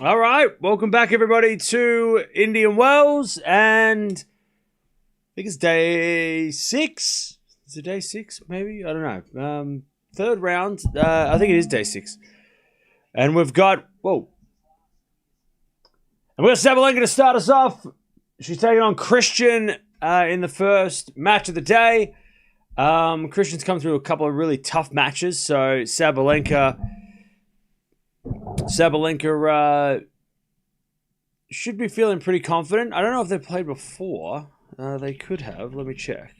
All right, welcome back, everybody, to Indian Wells, and I think it's day 6. Is it day 6, maybe? I don't know. Third round. I think it is day 6. And we've got, and we've got Sabalenka to start us off. She's taking on Cristian in the first match of the day. Cristian's come through a couple of really tough matches, so Sabalenka should be feeling pretty confident. I don't know if they've played before. They could have. Let me check.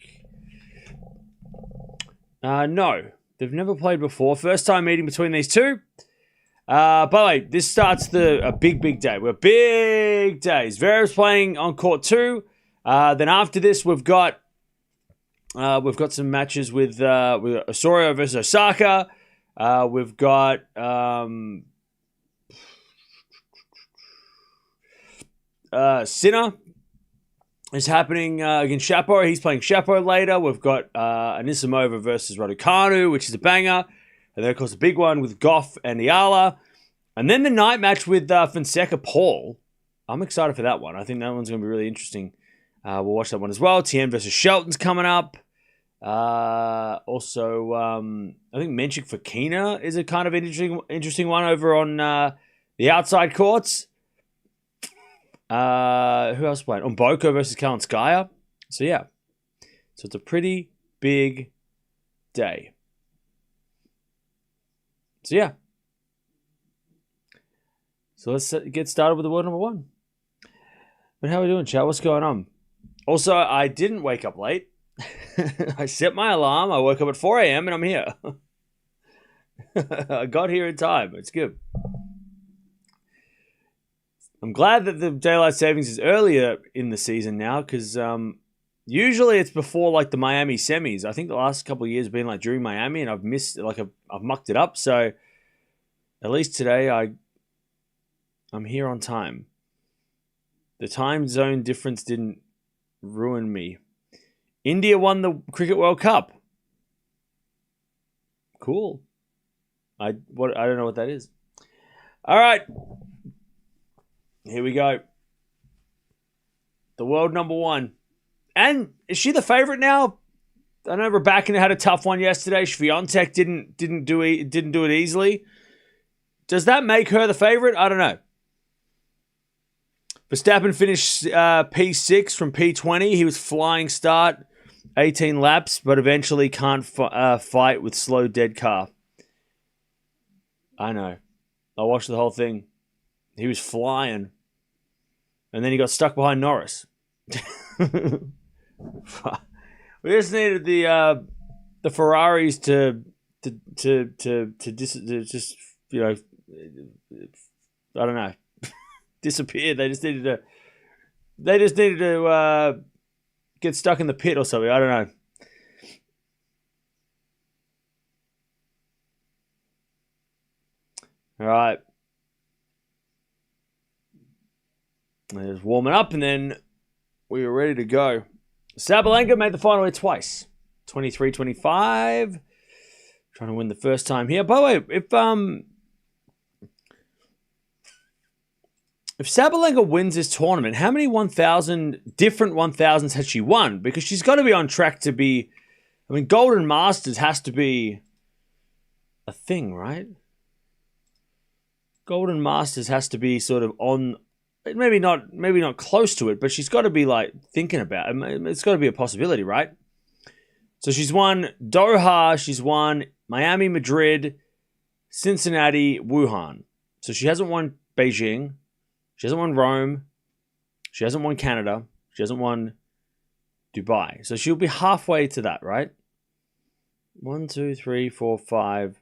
No, they've never played before. First time meeting between these two. By the way, this starts a big day. We're big days. Zverev's playing on court 2. Then after this, we've got some matches with Osorio versus Osaka. We've got Sinner is happening against Shapo. He's playing Shapo later. We've got Anisimova versus Raducanu, which is a banger. And then, of course, the big one with Gauff and Eala. And then the night match with Fonseca Paul. I'm excited for that one. I think that one's going to be really interesting. We'll watch that one as well. Tien versus Shelton's coming up. Also, I think Menchik for Kina is a kind of interesting one over on the outside courts. Who else playing? Umboko versus Kalinskaya. So, yeah. So, it's a pretty big day. So, yeah. So, let's get started with the world number 1. But how are we doing, chat? What's going on? Also, I didn't wake up late. I set my alarm. I woke up at 4 a.m. and I'm here. I got here in time. It's good. I'm glad that the daylight savings is earlier in the season now, because usually it's before like the Miami semis. I think the last couple of years have been like during Miami, and I've mucked it up. So at least today I'm here on time. The time zone difference didn't ruin me. India won the Cricket World Cup. Cool. I don't know what that is. All right. Here we go. The world number 1. And is she the favorite now? I know Raducanu had a tough one yesterday. Swiatek didn't do it easily. Does that make her the favorite? I don't know. Verstappen finished P6 from P20. He was flying start, 18 laps, but eventually can't fight with slow dead car. I know. I watched the whole thing. He was flying. And then he got stuck behind Norris. We just needed the Ferraris to just, you know, I don't know, disappear. They just needed to get stuck in the pit or something. I don't know. All right. Just warming up, and then we were ready to go. Sabalenka made the final here twice. 23-25. Trying to win the first time here. By the way, if Sabalenka wins this tournament, how many different 1000s has she won? Because she's got to be on track to be... I mean, Golden Masters has to be a thing, right? Golden Masters has to be sort of on... Maybe not close to it, but she's got to be like thinking about it. It's got to be a possibility, right? So she's won Doha, she's won Miami, Madrid, Cincinnati, Wuhan. So she hasn't won Beijing, she hasn't won Rome, she hasn't won Canada, she hasn't won Dubai. So she'll be halfway to that, right? 1, 2, 3, 4, 5,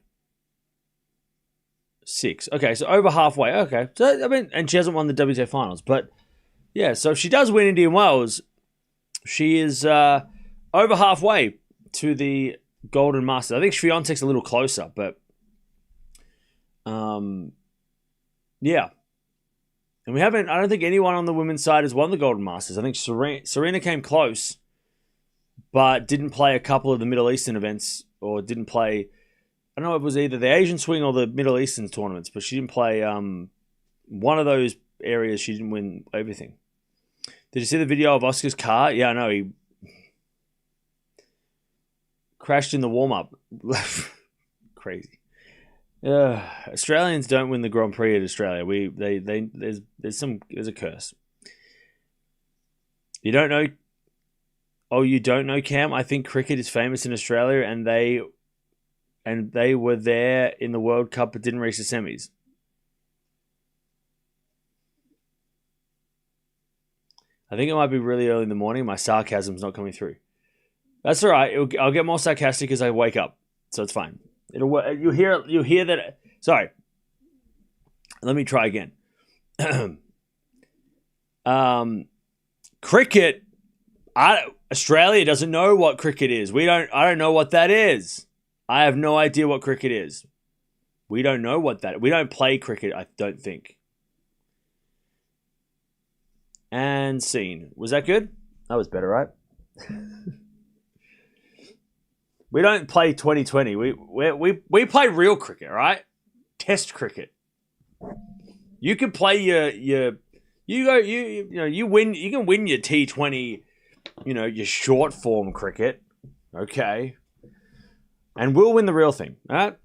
6. Okay, so over halfway. Okay. So, I mean, and she hasn't won the WTA finals. But, yeah, so if she does win Indian Wells, she is over halfway to the Golden Masters. I think Swiatek's a little closer, but, yeah. And I don't think anyone on the women's side has won the Golden Masters. I think Serena came close, but didn't play a couple of the Middle Eastern events, or didn't play... I don't know if it was either the Asian swing or the Middle Eastern tournaments, but she didn't play one of those areas she didn't win everything. Did you see the video of Oscar's car? Yeah, I know. He crashed in the warm-up. Crazy. Australians don't win the Grand Prix at Australia. There's a curse. You don't know? Oh, you don't know, Cam? I think cricket is famous in Australia, and they were there in the World Cup but didn't reach the semis. I think it might be really early in the morning. My sarcasm's not coming through. That's all right. I'll get more sarcastic as I wake up, so it's fine. You'll hear that. Sorry. Let me try again. Cricket. Australia doesn't know what cricket is. I don't know what that is. I have no idea what cricket is. We don't know what that. We don't play cricket. I don't think. And scene. Was that good? That was better, right? We don't play 2020. We play real cricket, right? Test cricket. You can play you win. You can win your T20. Your short form cricket. Okay. And we'll win the real thing, all right?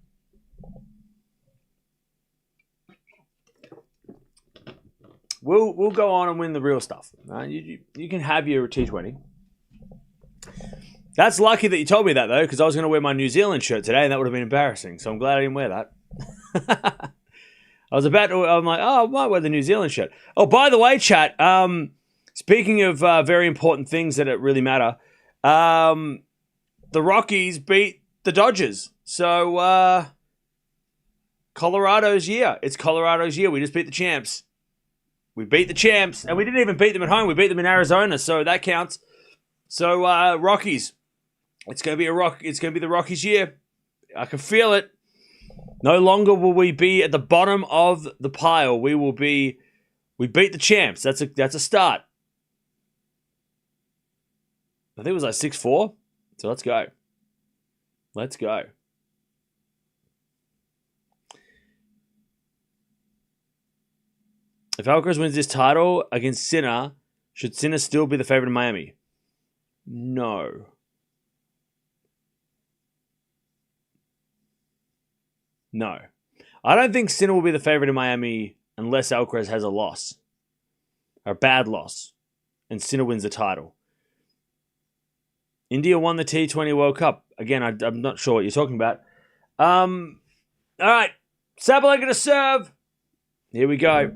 We'll go on and win the real stuff. Right? You can have your T20. That's lucky that you told me that, though, because I was going to wear my New Zealand shirt today, and that would have been embarrassing. So I'm glad I didn't wear that. I'm like, I might wear the New Zealand shirt. Oh, by the way, chat, speaking of very important things that really matter, the Rockies beat the Dodgers. So, Colorado's year. It's Colorado's year. We just beat the champs. We beat the champs, and we didn't even beat them at home. We beat them in Arizona, so that counts. So, Rockies. It's going to be It's going to be the Rockies' year. I can feel it. No longer will we be at the bottom of the pile. We beat the champs. That's a start. I think it was like 6-4. So let's go. Let's go. If Alcaraz wins this title against Sinner, should Sinner still be the favorite in Miami? No. No. I don't think Sinner will be the favorite in Miami unless Alcaraz has a loss. Or a bad loss. And Sinner wins the title. India won the T20 World Cup. Again, I'm not sure what you're talking about. All right. Sabalenka to serve. Here we go.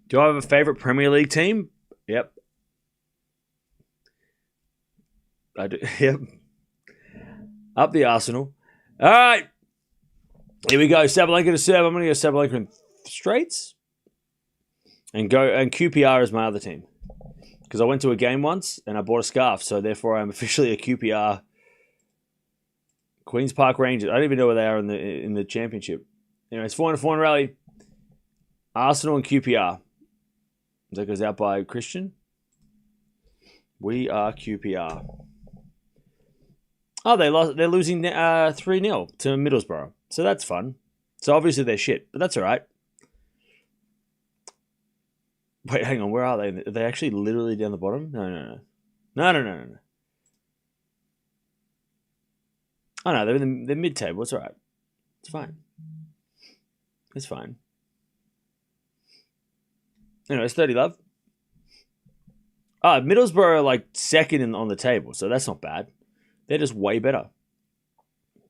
Do I have a favorite Premier League team? Yep. I do. Yep. Up the Arsenal. All right. Here we go. Sabalenka to serve. I'm going to go Sabalenka in straights. And QPR is my other team. Because I went to a game once and I bought a scarf. So therefore I'm officially a QPR. Queen's Park Rangers. I don't even know where they are in the championship. Anyway, it's 4-4 rally. Arsenal and QPR. That goes out by Christian. We are QPR. Oh, they lost. They're losing 3-0 to Middlesbrough. So that's fun. So obviously they're shit, but that's all right. Wait, hang on. Where are they? Are they actually literally down the bottom? No. Oh no, they're in the mid-table. It's all right. It's fine. It's fine. Anyway, it's 30 love. Middlesbrough are like second on the table, so that's not bad. They're just way better.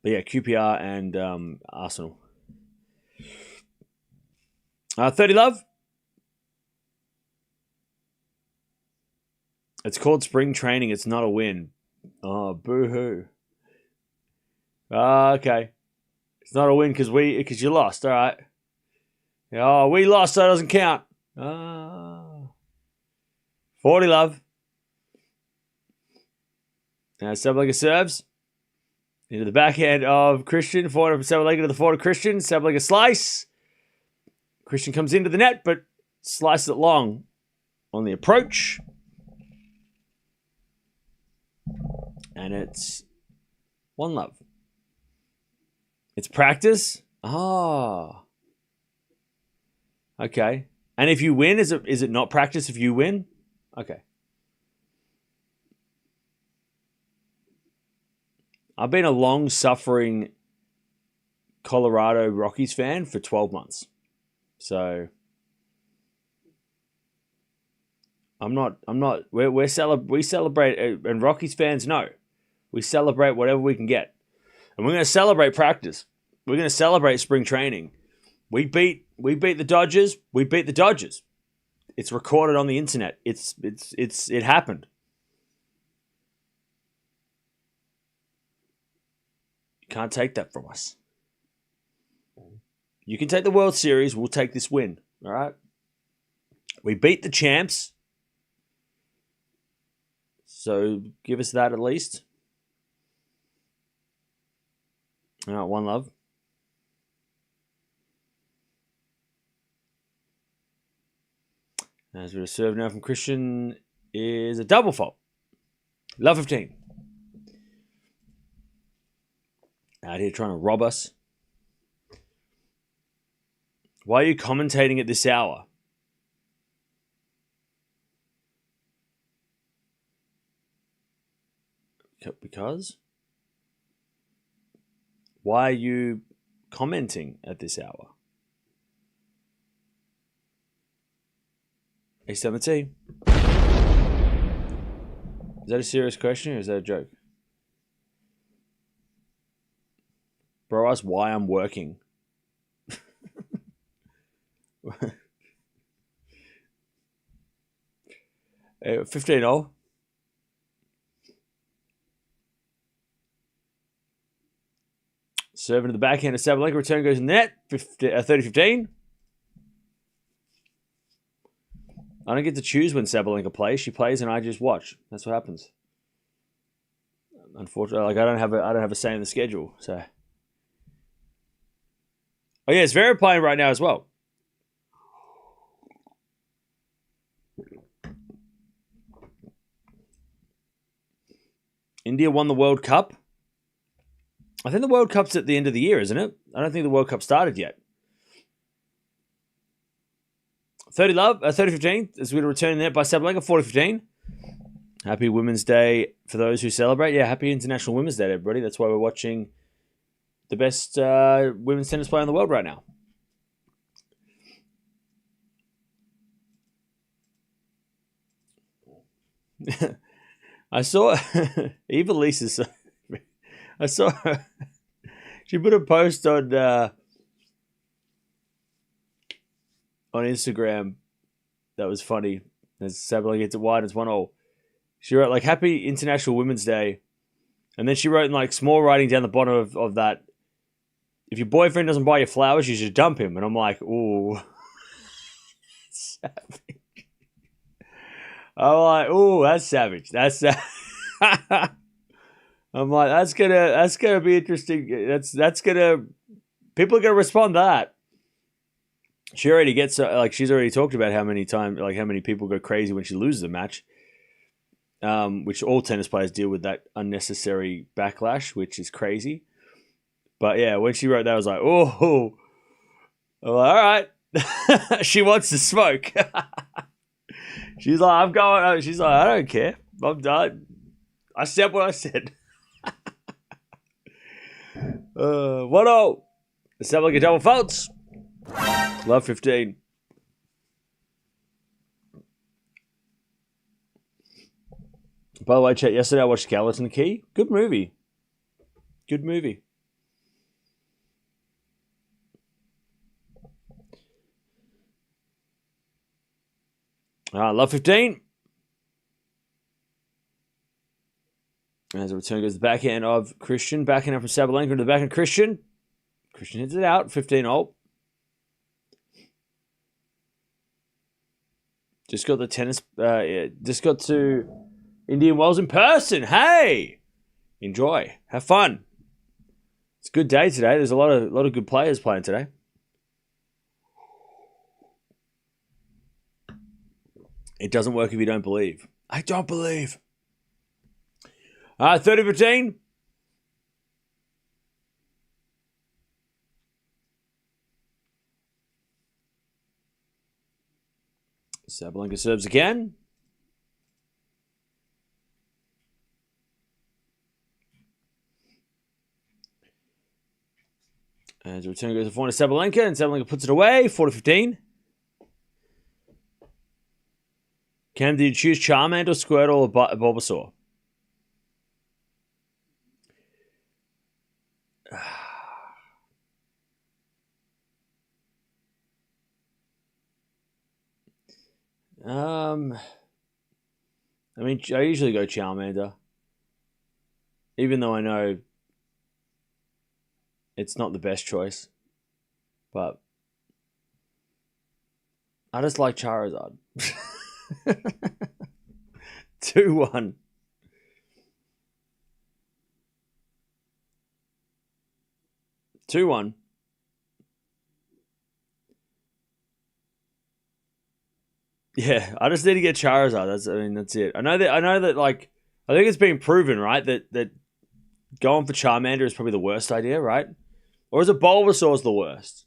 But yeah, QPR and Arsenal. 30 love. It's called spring training. It's not a win. Oh, boo-hoo. Okay. It's not a win because you lost. All right. Oh, we lost, so it doesn't count. 40 love. Now Sabalenka serves. Into the backhand of Christian. Forward of Sabalenka to the forward of Christian. Sabalenka slice. Christian comes into the net, but slices it long on the approach. And it's 1 love. It's practice. Oh. Okay. And if you win, is it not practice if you win? Okay. I've been a long-suffering Colorado Rockies fan for 12 months. So we celebrate, and Rockies fans know, we celebrate whatever we can get. And we're going to celebrate practice. We're going to celebrate spring training. We beat the Dodgers. We beat the Dodgers. It's recorded on the internet. It happened. You can't take that from us. You can take the World Series. We'll take this win. All right. We beat the champs. So give us that at least. All right, one love. As we serve now from Christian is a double fault. Love 15. Out here trying to rob us. Why are you commentating at this hour? Because? Why are you commenting at this hour? A17. Is that a serious question or is that a joke? Bro, ask why I'm working. 15-0. Serving to the backhand of Sabalenka. Return goes in the net. 30-15. I don't get to choose when Sabalenka plays. She plays and I just watch. That's what happens. Unfortunately, like I don't have a say in the schedule. So, oh yeah, it's Vera playing right now as well. India won the World Cup. I think the World Cup's at the end of the year, isn't it? I don't think the World Cup started yet. 30-15 as we return in there by Sabalenka, 40-15. Happy Women's Day for those who celebrate. Yeah, happy International Women's Day, everybody. That's why we're watching the best women's tennis player in the world right now. I saw Eva Lisa. I saw her. She put a post on Instagram that was funny. As Sabalenka gets it wide, it's 1-0. She wrote like Happy International Women's Day, and then she wrote in like small writing down the bottom of that, if your boyfriend doesn't buy you flowers, you should dump him. And I'm like, ooh, savage. I'm like, ooh, that's savage. That's I'm like, that's gonna be interesting. That's gonna, people are gonna respond to that. She already gets like she's already talked about how many times, like how many people go crazy when she loses a match. Which all tennis players deal with, that unnecessary backlash, which is crazy. But yeah, when she wrote that, I was like, oh, I'm like, all right. She wants to smoke. She's like, I'm going. She's like, I don't care. I'm done. I said what I said. 1-0. Let's have like a double faults. Love 15. By the way, chat, yesterday I watched Skeleton Key. Good movie. Good movie. Love 15. As a return goes the backhand of Christian. Backhand up from Sabalenka into the backhand Christian. Christian hits it out. 15-0. Just got the tennis. Just got to Indian Wells in person. Hey, enjoy, have fun. It's a good day today. There's a lot of good players playing today. It doesn't work if you don't believe. I don't believe. 30-15. Sabalenka serves again. As the return goes to forehand to Sabalenka, and Sabalenka puts it away, 4-15. Cam, do you choose Charmander, Squirtle, or Bulbasaur? I mean, I usually go Charmander, even though I know it's not the best choice, but I just like Charizard. 2-1. Yeah, I just need to get Charizard. That's it. I know that like I think it's been proven, right? That going for Charmander is probably the worst idea, right? Or is it Bulbasaur's the worst?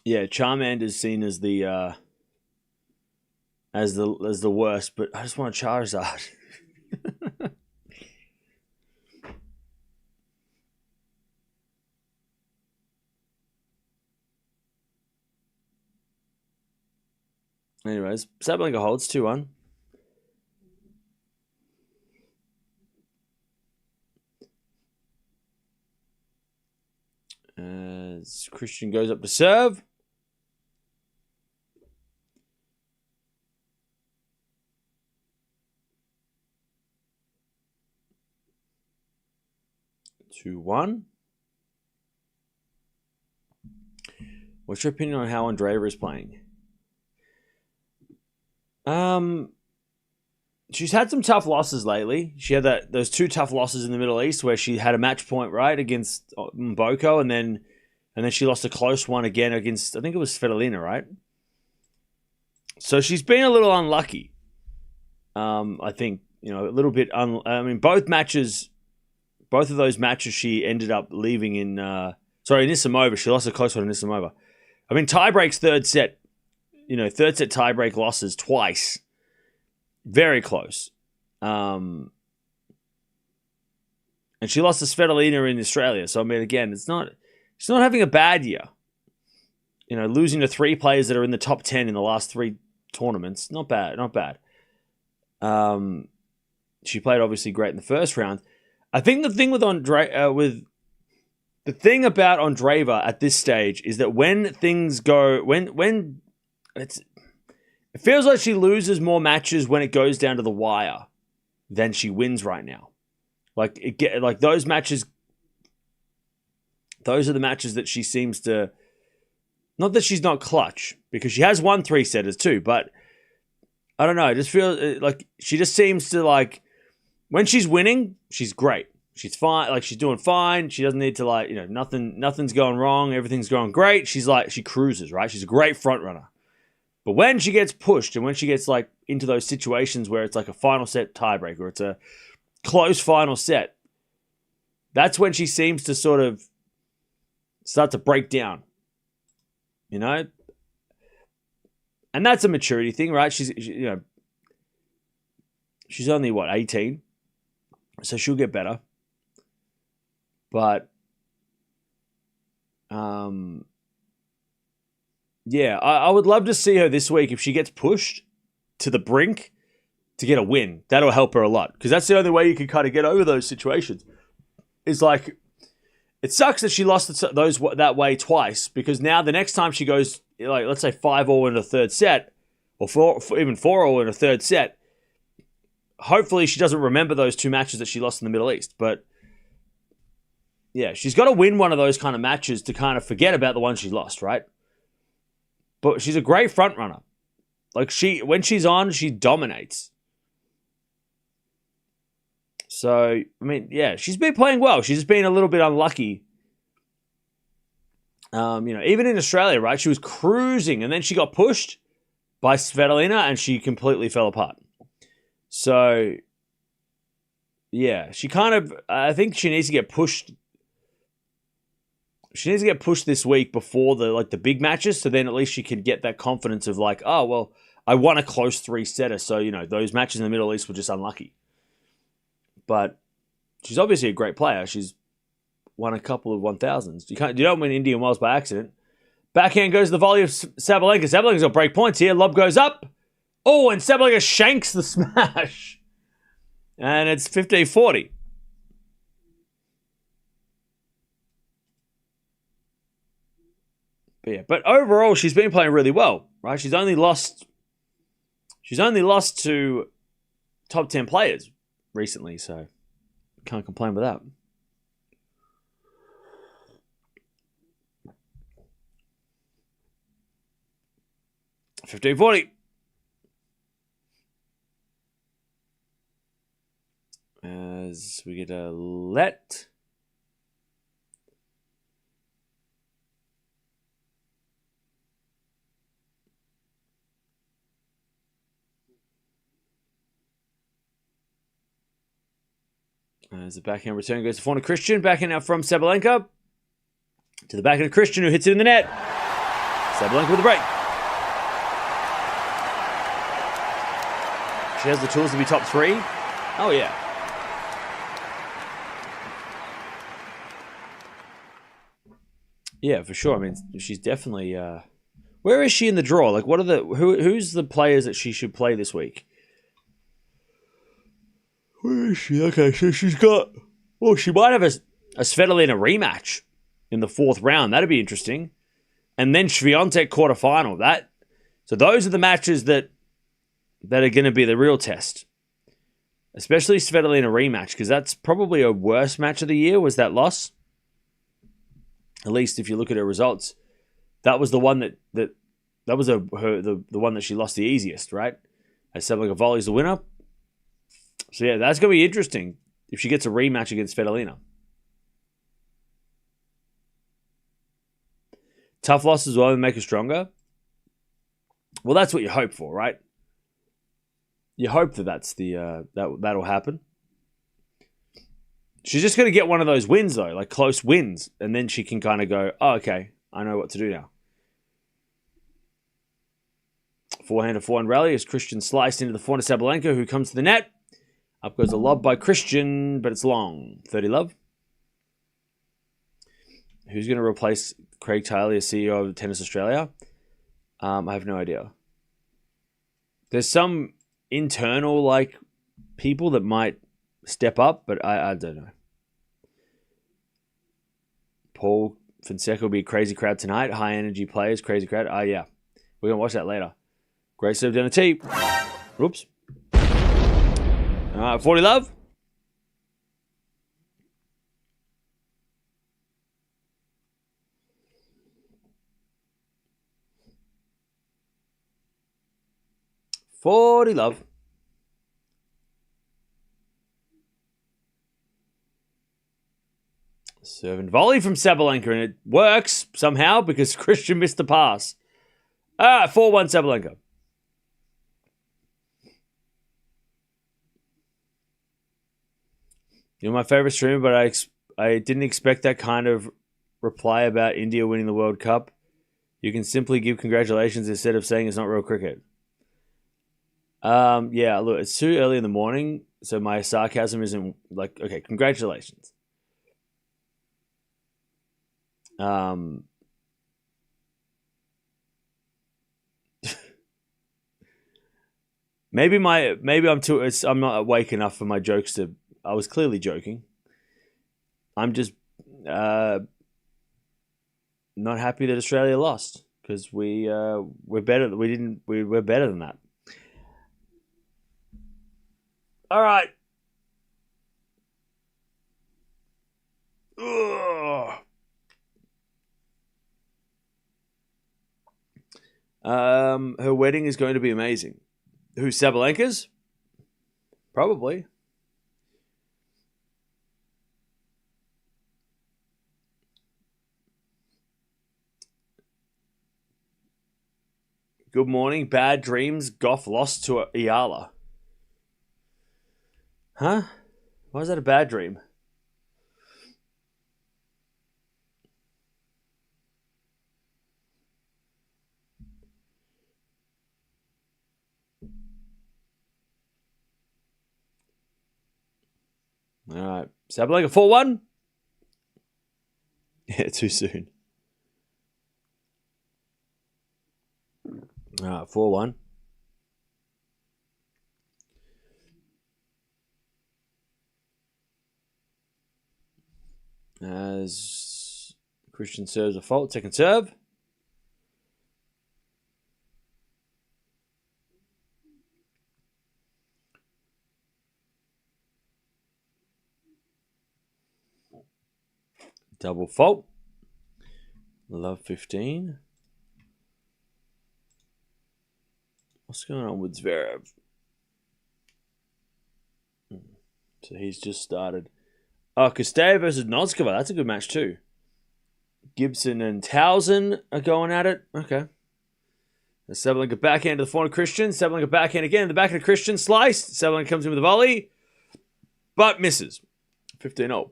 Yeah, Charmander's seen as the worst, but I just want a Charizard. Anyways, Sabalenka holds 2-1. As Cristian goes up to serve. Two one. What's your opinion on how Andreeva is playing? She's had some tough losses lately. She had those 2 tough losses in the Middle East where she had a match point, right, against Boko, and then she lost a close one again against, I think it was Svitolina, right? So she's been a little unlucky. I think, a little bit. Both of those matches she ended up leaving in Nissimova. She lost a close one in Nissimova. Tiebreak's third set. Third set tiebreak losses twice. Very close. And she lost to Svitolina in Australia. So, again, she's not having a bad year. Losing to 3 players that are in the top 10 in the last 3 tournaments. Not bad. She played obviously great in the first round. I think the thing with the thing about Andreeva at this stage is that when things go, when it feels like she loses more matches when it goes down to the wire than she wins right now. Like those matches, those are the matches that she seems to. Not that she's not clutch, because she has won 3-setters too, but I don't know. I just feel like she just seems to like when she's winning, she's great. She's fine. Like she's doing fine. She doesn't need to nothing's going wrong. Everything's going great. She's she cruises, right? She's a great front runner. But when she gets pushed and when she gets into those situations where it's like a final set tiebreak or it's a close final set, that's when she seems to sort of start to break down. And that's a maturity thing, right? She's only 18, so she'll get better. But yeah, I would love to see her this week if she gets pushed to the brink to get a win. That'll help her a lot, because that's the only way you can kind of get over those situations. It's like it sucks that she lost that way twice, because now the next time she goes, let's say 5-all in a third set, or even 4-all in a third set, hopefully she doesn't remember those 2 matches that she lost in the Middle East. But yeah, she's got to win one of those kind of matches to kind of forget about the one she lost, right? But she's a great front runner. When she's on, she dominates. So, yeah, she's been playing well. She's just been a little bit unlucky. Even in Australia, right? She was cruising and then she got pushed by Svitolina and she completely fell apart. So, Yeah, she kind of. I think she needs to get pushed. She needs to get pushed this week before the big matches, so then at least she can get that confidence of like, oh well, I won a close 3-setter, so those matches in the Middle East were just unlucky. But she's obviously a great player. She's won a couple of 1000s. You don't win Indian Wells by accident. Backhand goes to the volley of Sabalenka. Sabalenka's got break points here. Lob goes up. Oh, and Sabalenka shanks the smash. And it's 15-40. But overall, she's been playing really well, right? She's only lost to top 10 players recently, so can't complain with that. $15.40. As we get a let. As the backhand return goes to forehand Cristian. Backhand out from Sabalenka. To the backhand of Cristian, who hits it in the net. Sabalenka with a break. She has the tools to be top 3. Oh, yeah. Yeah, for sure. I mean, she's definitely... Where is she in the draw? Like, what are who's the players that she should play this week? Where is she? Okay, so she's got... Well, she might have a Svitolina rematch in the 4th round. That'd be interesting. And then Swiatek quarterfinal. So those are the matches that are going to be the real test. Especially Svitolina rematch, because that's probably a worse match of the year, was that loss. At least if you look at her results. That was the one that was the one that she lost the easiest, right? As Sabalenka volleys the winner. So yeah, that's going to be interesting if she gets a rematch against Svitolina. Tough loss as well and make her stronger. Well, that's what you hope for, right? You hope that's that'll happen. She's just going to get one of those wins though, like close wins, and then she can kind of go, "Oh, okay, I know what to do now." Forehand to forehand rally as Cristian sliced into the forehand of Sabalenka, who comes to the net. Up goes a lob by Cristian, but it's long. 30 love. Who's going to replace Craig Tiley as CEO of Tennis Australia? I have no idea. There's some internal people that might step up, but I don't know. Paul Fonseca will be a crazy crowd tonight. High energy players, crazy crowd. Yeah. We're going to watch that later. Great serve down the tee. Oops. All right, 40 love. Serve and volley from Sabalenka, and it works somehow because Cristian missed the pass. All right, 4-1 Sabalenka. You're my favorite streamer, but I didn't expect that kind of reply about India winning the World Cup. You can simply give congratulations instead of saying it's not real cricket. Yeah, look, it's too early in the morning, so my sarcasm isn't okay, congratulations. Maybe I'm not awake enough for my jokes to. I was clearly joking. I'm just not happy that Australia lost because we're better. We're better than that. All right. Ugh. Her wedding is going to be amazing. Who's Sabalenka's? Probably. Good morning. Bad dreams. Gauff lost to Eala. Huh? Why is that a bad dream? All right. Sabalenka 4-1. Yeah, too soon. All right, 4-1. As Cristian serves a fault, second serve. Double fault. Love 15. What's going on with Zverev? So he's just started. Oh, Kostya versus Noskova. That's a good match too. Gibson and Towson are going at it. Okay. Sabalenka backhand to the forehand of Cristian. Sabalenka backhand again. The backhand of Cristian. Sliced. Sabalenka comes in with a volley. But misses. 15-0.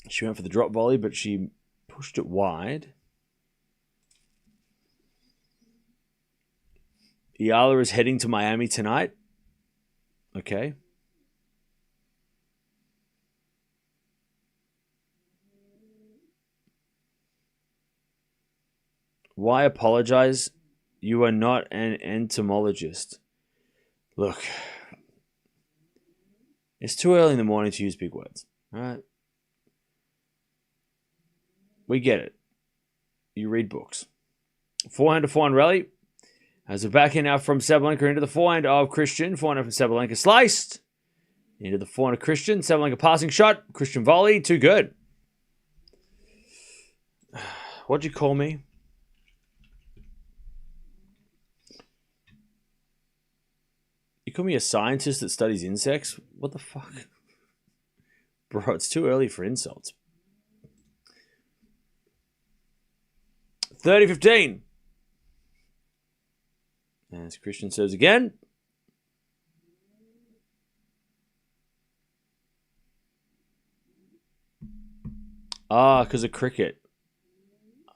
She went for the drop volley, but she pushed it wide. Eala is heading to Miami tonight. Okay. Why apologize? You are not an entomologist. Look, it's too early in the morning to use big words. All right? We get it. You read books. Forehand to forehand rally. As a backhand now from Sabalenka into the forehand of Cristian. Forehand from Sabalenka sliced. Into the forehand of Cristian. Sabalenka passing shot. Cristian volley. Too good. What'd you call me? You call me a scientist that studies insects? What the fuck? Bro, it's too early for insults. 30-15. As Cristian serves again. Ah, because of cricket.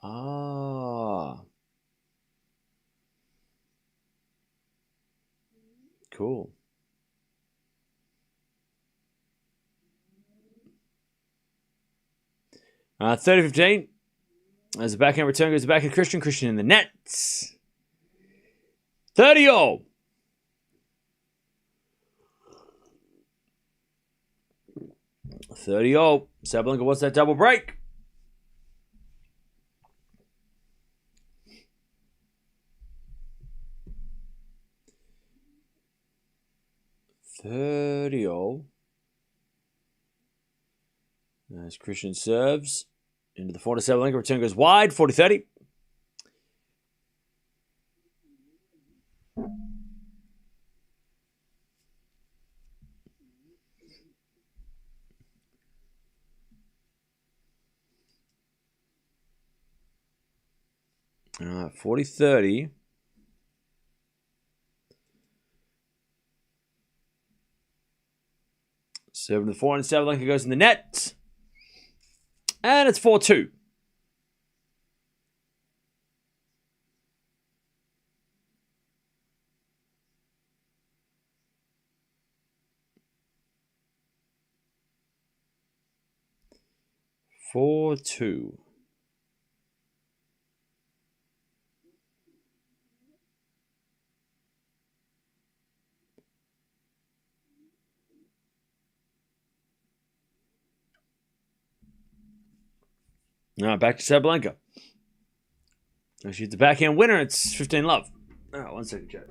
Ah. Cool. Uh, 30-15. As the backhand return goes back to Cristian. Cristian in the nets. 30-0. Sabalenka wants that double break. As Cristian serves into the forehand of Sabalenka, return goes wide. 40-30. All right, 40-30. Serving to the forehand, Sabalenka goes in the net. And it's 4-2. All right, back to Sabalenka. She's the backhand winner. It's 15-love. All right, 1 second, chat.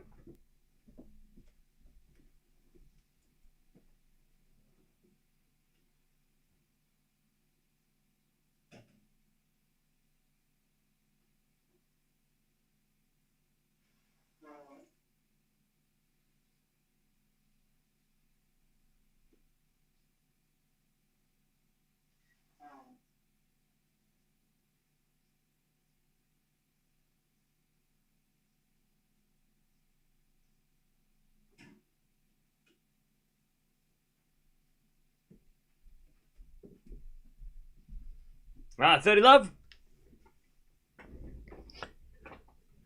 Right, 30 love.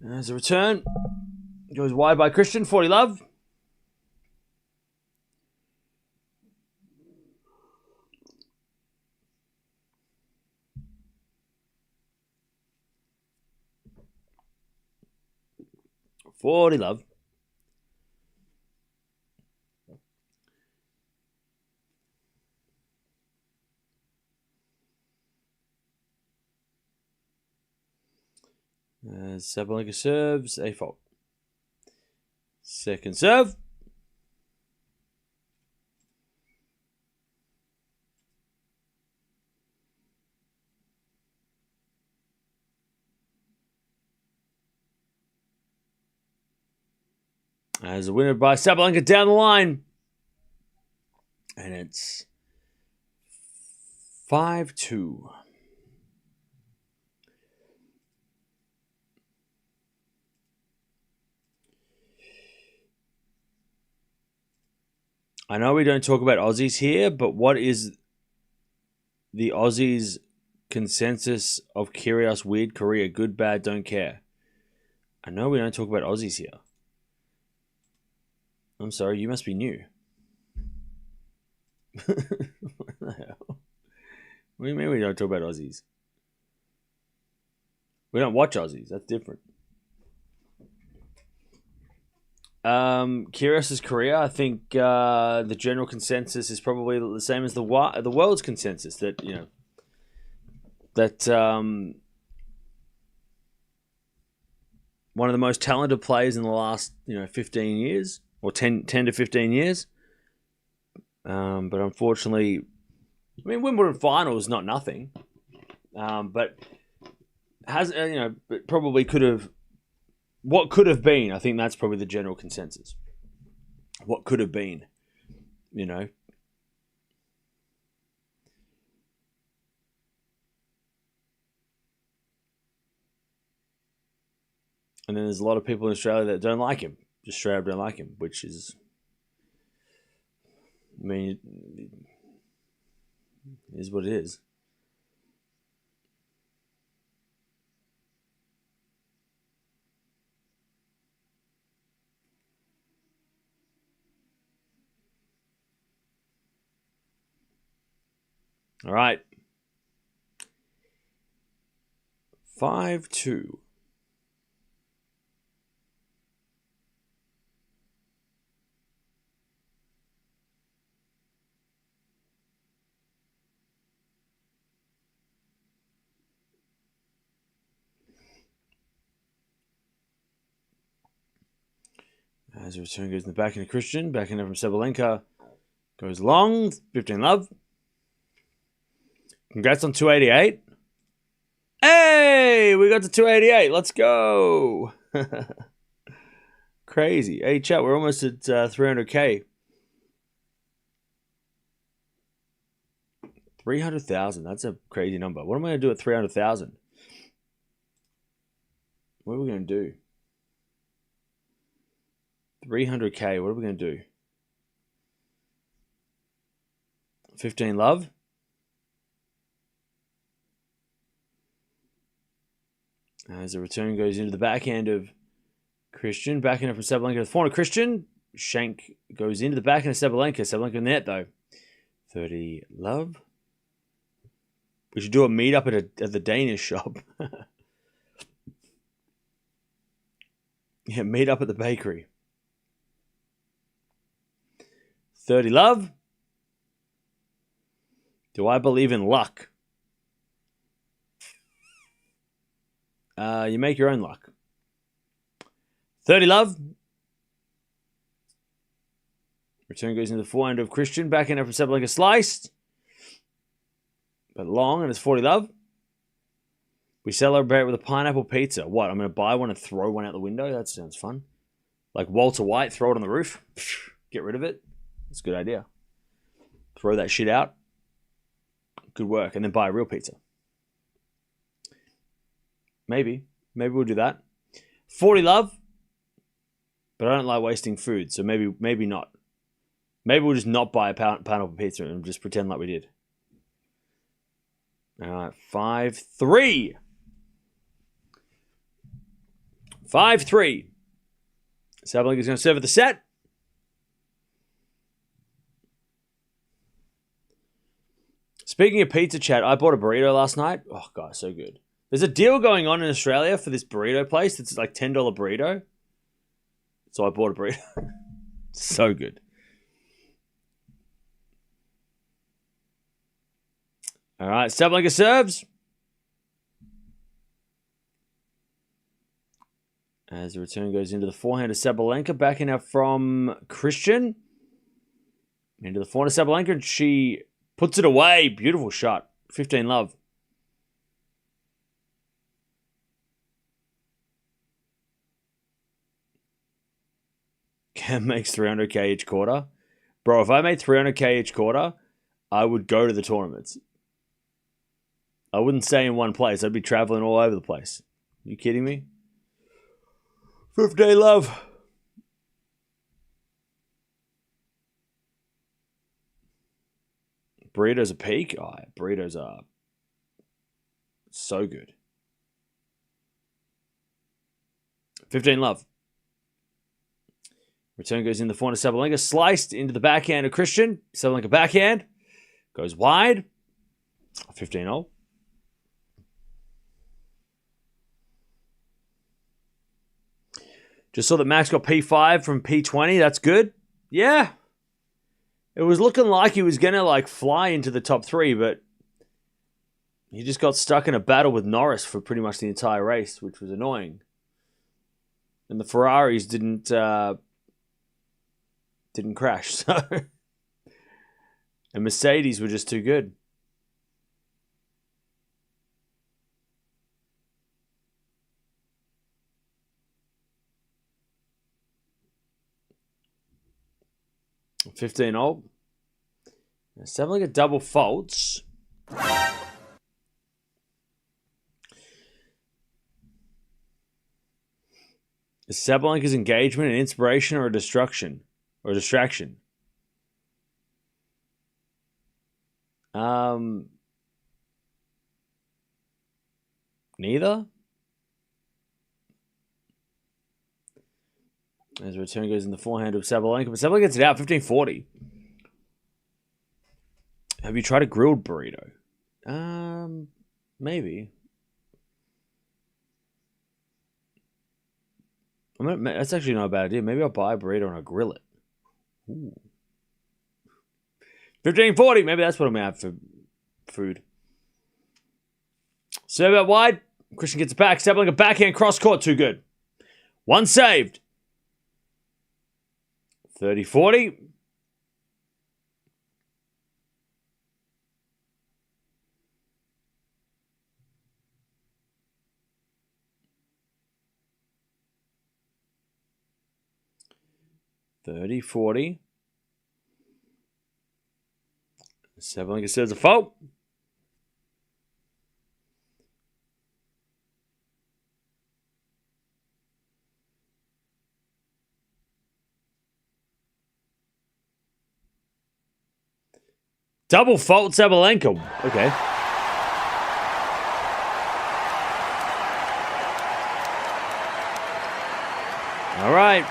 There's a return. Goes wide by Cristian. 40 love. $40 love. Sabalenka serves a fault. Second serve. As a winner by Sabalenka down the line. And it's 5-2. I know we don't talk about Aussies here, but what is the Aussies' consensus of Kyrgios weird career? Good, bad, don't care. I know we don't talk about Aussies here. I'm sorry, you must be new. What the hell? What do you mean we don't talk about Aussies? We don't watch Aussies. That's different. Kyrgios' career, I think the general consensus is probably the same as the world's consensus that one of the most talented players in the last 15 years or 10 to 15 years. But unfortunately, I mean, Wimbledon final is not nothing. But has but probably could have. What could have been, I think that's probably the general consensus. What could have been, And then there's a lot of people in Australia that don't like him. Just straight up don't like him, which is, I mean, it is what it is. All right. 5-2. As the return goes in the back into Cristian, back into from Sabalenka. Goes long, 15 love. Congrats on 288. Hey, we got to 288. Let's go. Crazy. Hey, chat, we're almost at 300K. 300,000. That's a crazy number. What am I going to do at 300,000? What are we going to do? 300K. What are we going to do? 15 love. As the return goes into the backhand of Cristian. Backhand from Sabalenka to the forehand of Cristian. Shank goes into the backhand of Sabalenka. Sabalenka in the net, though. 30 love. We should do a meetup at the Danish shop. Yeah, meet up at the bakery. 30 love. Do I believe in luck? You make your own luck. 30 love. Return goes into the forehand of Cristian. Backhand from Sabalenka sliced. But long, and it's 40 love. We celebrate with a pineapple pizza. What? I'm going to buy one and throw one out the window? That sounds fun. Like Walter White, throw it on the roof. Get rid of it. That's a good idea. Throw that shit out. Good work. And then buy a real pizza. Maybe we'll do that. 40 love. But I don't like wasting food, so maybe not. Maybe we'll just not buy a pineapple pizza and just pretend like we did. All right, 5-3. 5-3. Sabalenka's going to serve at the set. Speaking of pizza chat, I bought a burrito last night. Oh, God, so good. There's a deal going on in Australia for this burrito place. It's like $10 burrito. So I bought a burrito. So good. All right, Sabalenka serves. As the return goes into the forehand of Sabalenka. Backing out from Cristian. Into the forehand of Sabalenka, and she puts it away. Beautiful shot. 15-love. Cam makes 300k each quarter. Bro, if I made 300k each quarter, I would go to the tournaments. I wouldn't stay in one place. I'd be traveling all over the place. Are you kidding me? 15-love. Burritos a peak? Oh, burritos are so good. 15-love. Return goes in the forehand of Sabalenka. Sliced into the backhand of Cristian. Sabalenka backhand. Goes wide. 15-0. Just saw that Max got P5 from P20. That's good. Yeah. It was looking like he was going to like fly into the top 3, but he just got stuck in a battle with Norris for pretty much the entire race, which was annoying. And the Ferraris didn't crash. So and Mercedes were just too good. $15-0. Sabalenka double faults. Is Sabalenka's engagement an inspiration or a distraction? Neither. As the return goes in the forehand of Sabalenka, but Sabalenka gets it out 15-40. Have you tried a grilled burrito? Maybe. That's actually not a bad idea. Maybe I'll buy a burrito and I'll grill it. Ooh. 15-40. Maybe that's what I'm going to have for food. Serve out wide. Cristian gets it back. Sabalenka backhand cross court. Too good. One saved. 30-40. Sabalenka says a fault. Double fault Sabalenka. Okay. All right.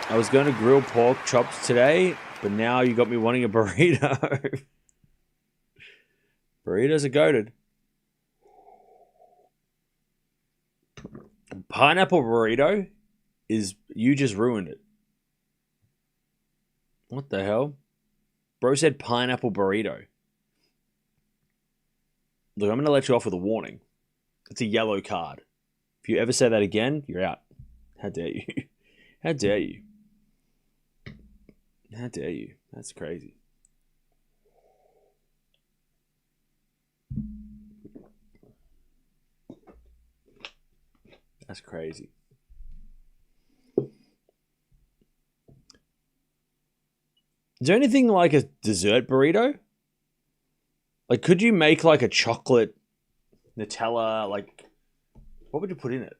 I was going to grill pork chops today, but now you got me wanting a burrito. Burritos are goated. Pineapple burrito is... You just ruined it. What the hell? Bro said pineapple burrito. Look, I'm going to let you off with a warning. It's a yellow card. If you ever say that again, you're out. How dare you? How dare you? How dare you? That's crazy. That's crazy. Is there anything like a dessert burrito? Like, could you make like a chocolate Nutella? Like, what would you put in it?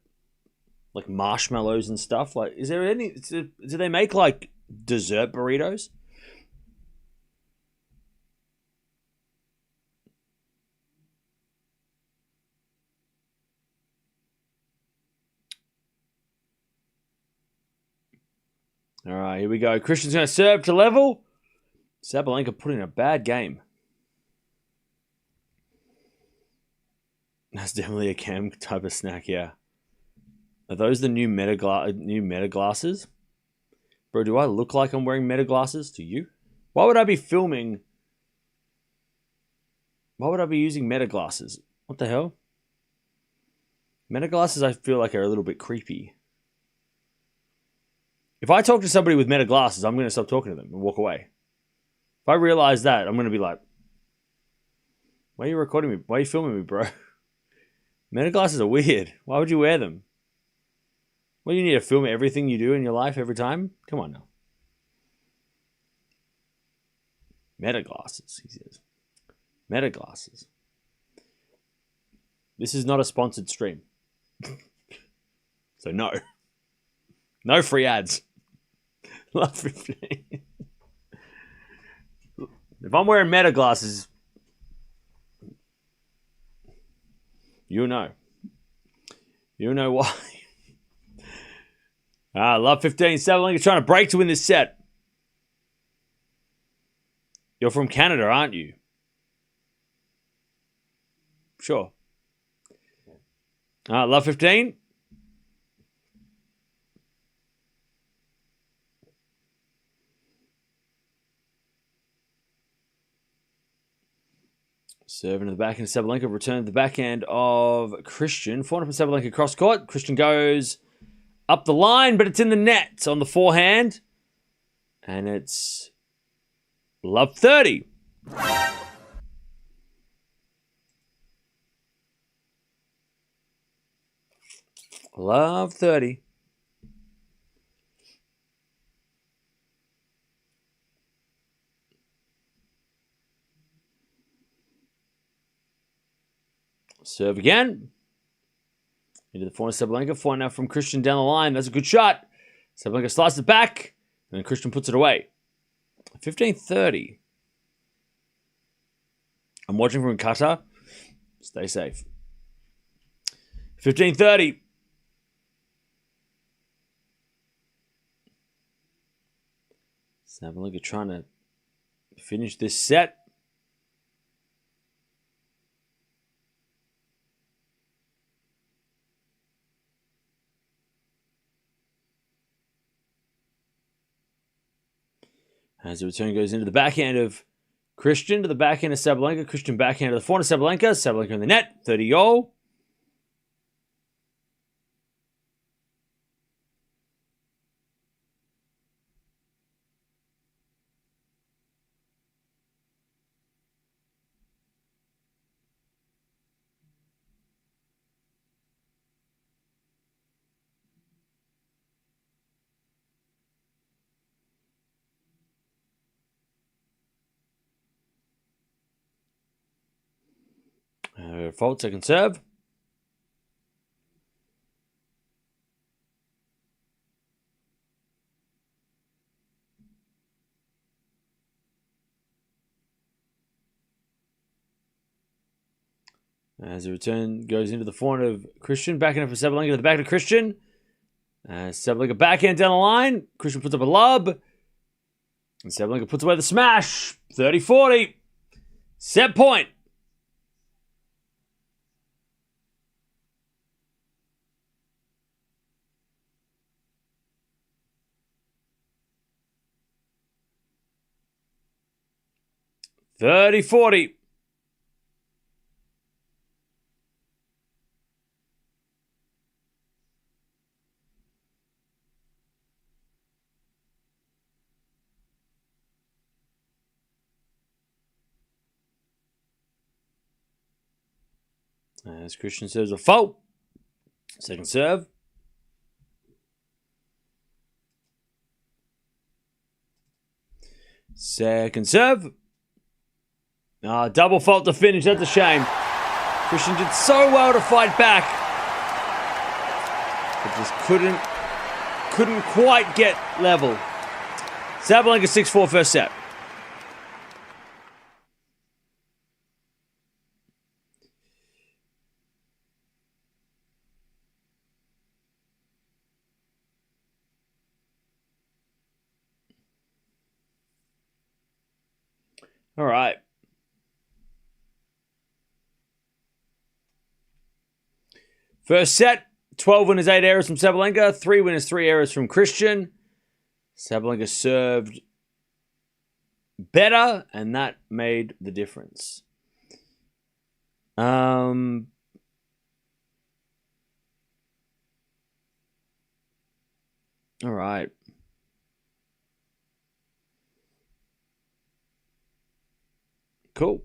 Like marshmallows and stuff? Like, is there any... Do they make like dessert burritos? All right, here we go. Cristian's going to serve to level. Sabalenka put in a bad game. That's definitely a Cam type of snack, yeah. Are those the new meta glasses? Bro, do I look like I'm wearing meta glasses to you? Why would I be filming? Why would I be using meta glasses? What the hell? Meta glasses I feel like are a little bit creepy. If I talk to somebody with meta glasses, I'm going to stop talking to them and walk away. If I realize that, I'm going to be like, why are you recording me? Why are you filming me, bro? Meta glasses are weird. Why would you wear them? Well, you need to film everything you do in your life every time? Come on now. Meta glasses, he says. Meta glasses. This is not a sponsored stream. So no. No free ads. Love 15. If I'm wearing meta glasses, you'll know. You'll know why. Love 15. Sabalenka trying to break to win this set. You're from Canada, aren't you? Sure. Love 15. Serving to the backhand of Sabalenka. Return to the backhand of Cristian. Forehand from Sabalenka cross court. Cristian goes up the line, but it's in the net on the forehand. And it's love 30. Love 30. Serve again. Into the forehand of Sabalenka. Forehand now from Cristian down the line. That's a good shot. Sabalenka slices it back. And then Cristian puts it away. 15-30. I'm watching from Qatar. Stay safe. 15-30. Sabalenka trying to finish this set. As the return goes into the backhand of Cristian to the backhand of Sabalenka. Cristian backhand to the forehand of Sabalenka. Sabalenka in the net. 30-0. Fault, second serve. As the return goes into the forehand of Cristian. Backhand up for Sabalenka to the back of Cristian. Sabalenka backhand down the line. Cristian puts up a lob. And Sabalenka puts away the smash. 30-40. Set point. $30-40. As Cristian serves a fault. Second serve. Second serve. Double fault to finish. That's a shame. Cristian did so well to fight back. But just couldn't quite get level. Sabalenka 6-4 first set. All right. First set, 12 winners, 8 errors from Sabalenka. 3 winners, 3 errors from Cristian. Sabalenka served better, and that made the difference. All right. Cool.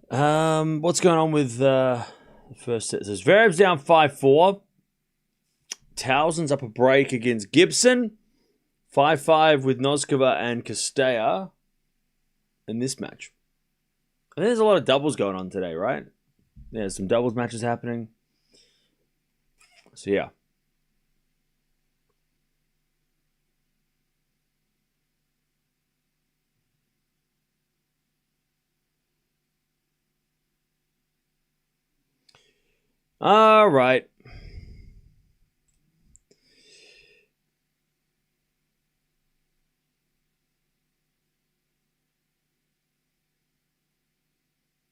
What's going on with the first set? So Zverev's down 5-4. Towson's up a break against Gibson. 5-5 with Noskova and Castella in this match. And there's a lot of doubles going on today, right? There's some doubles matches happening. So, yeah. All right.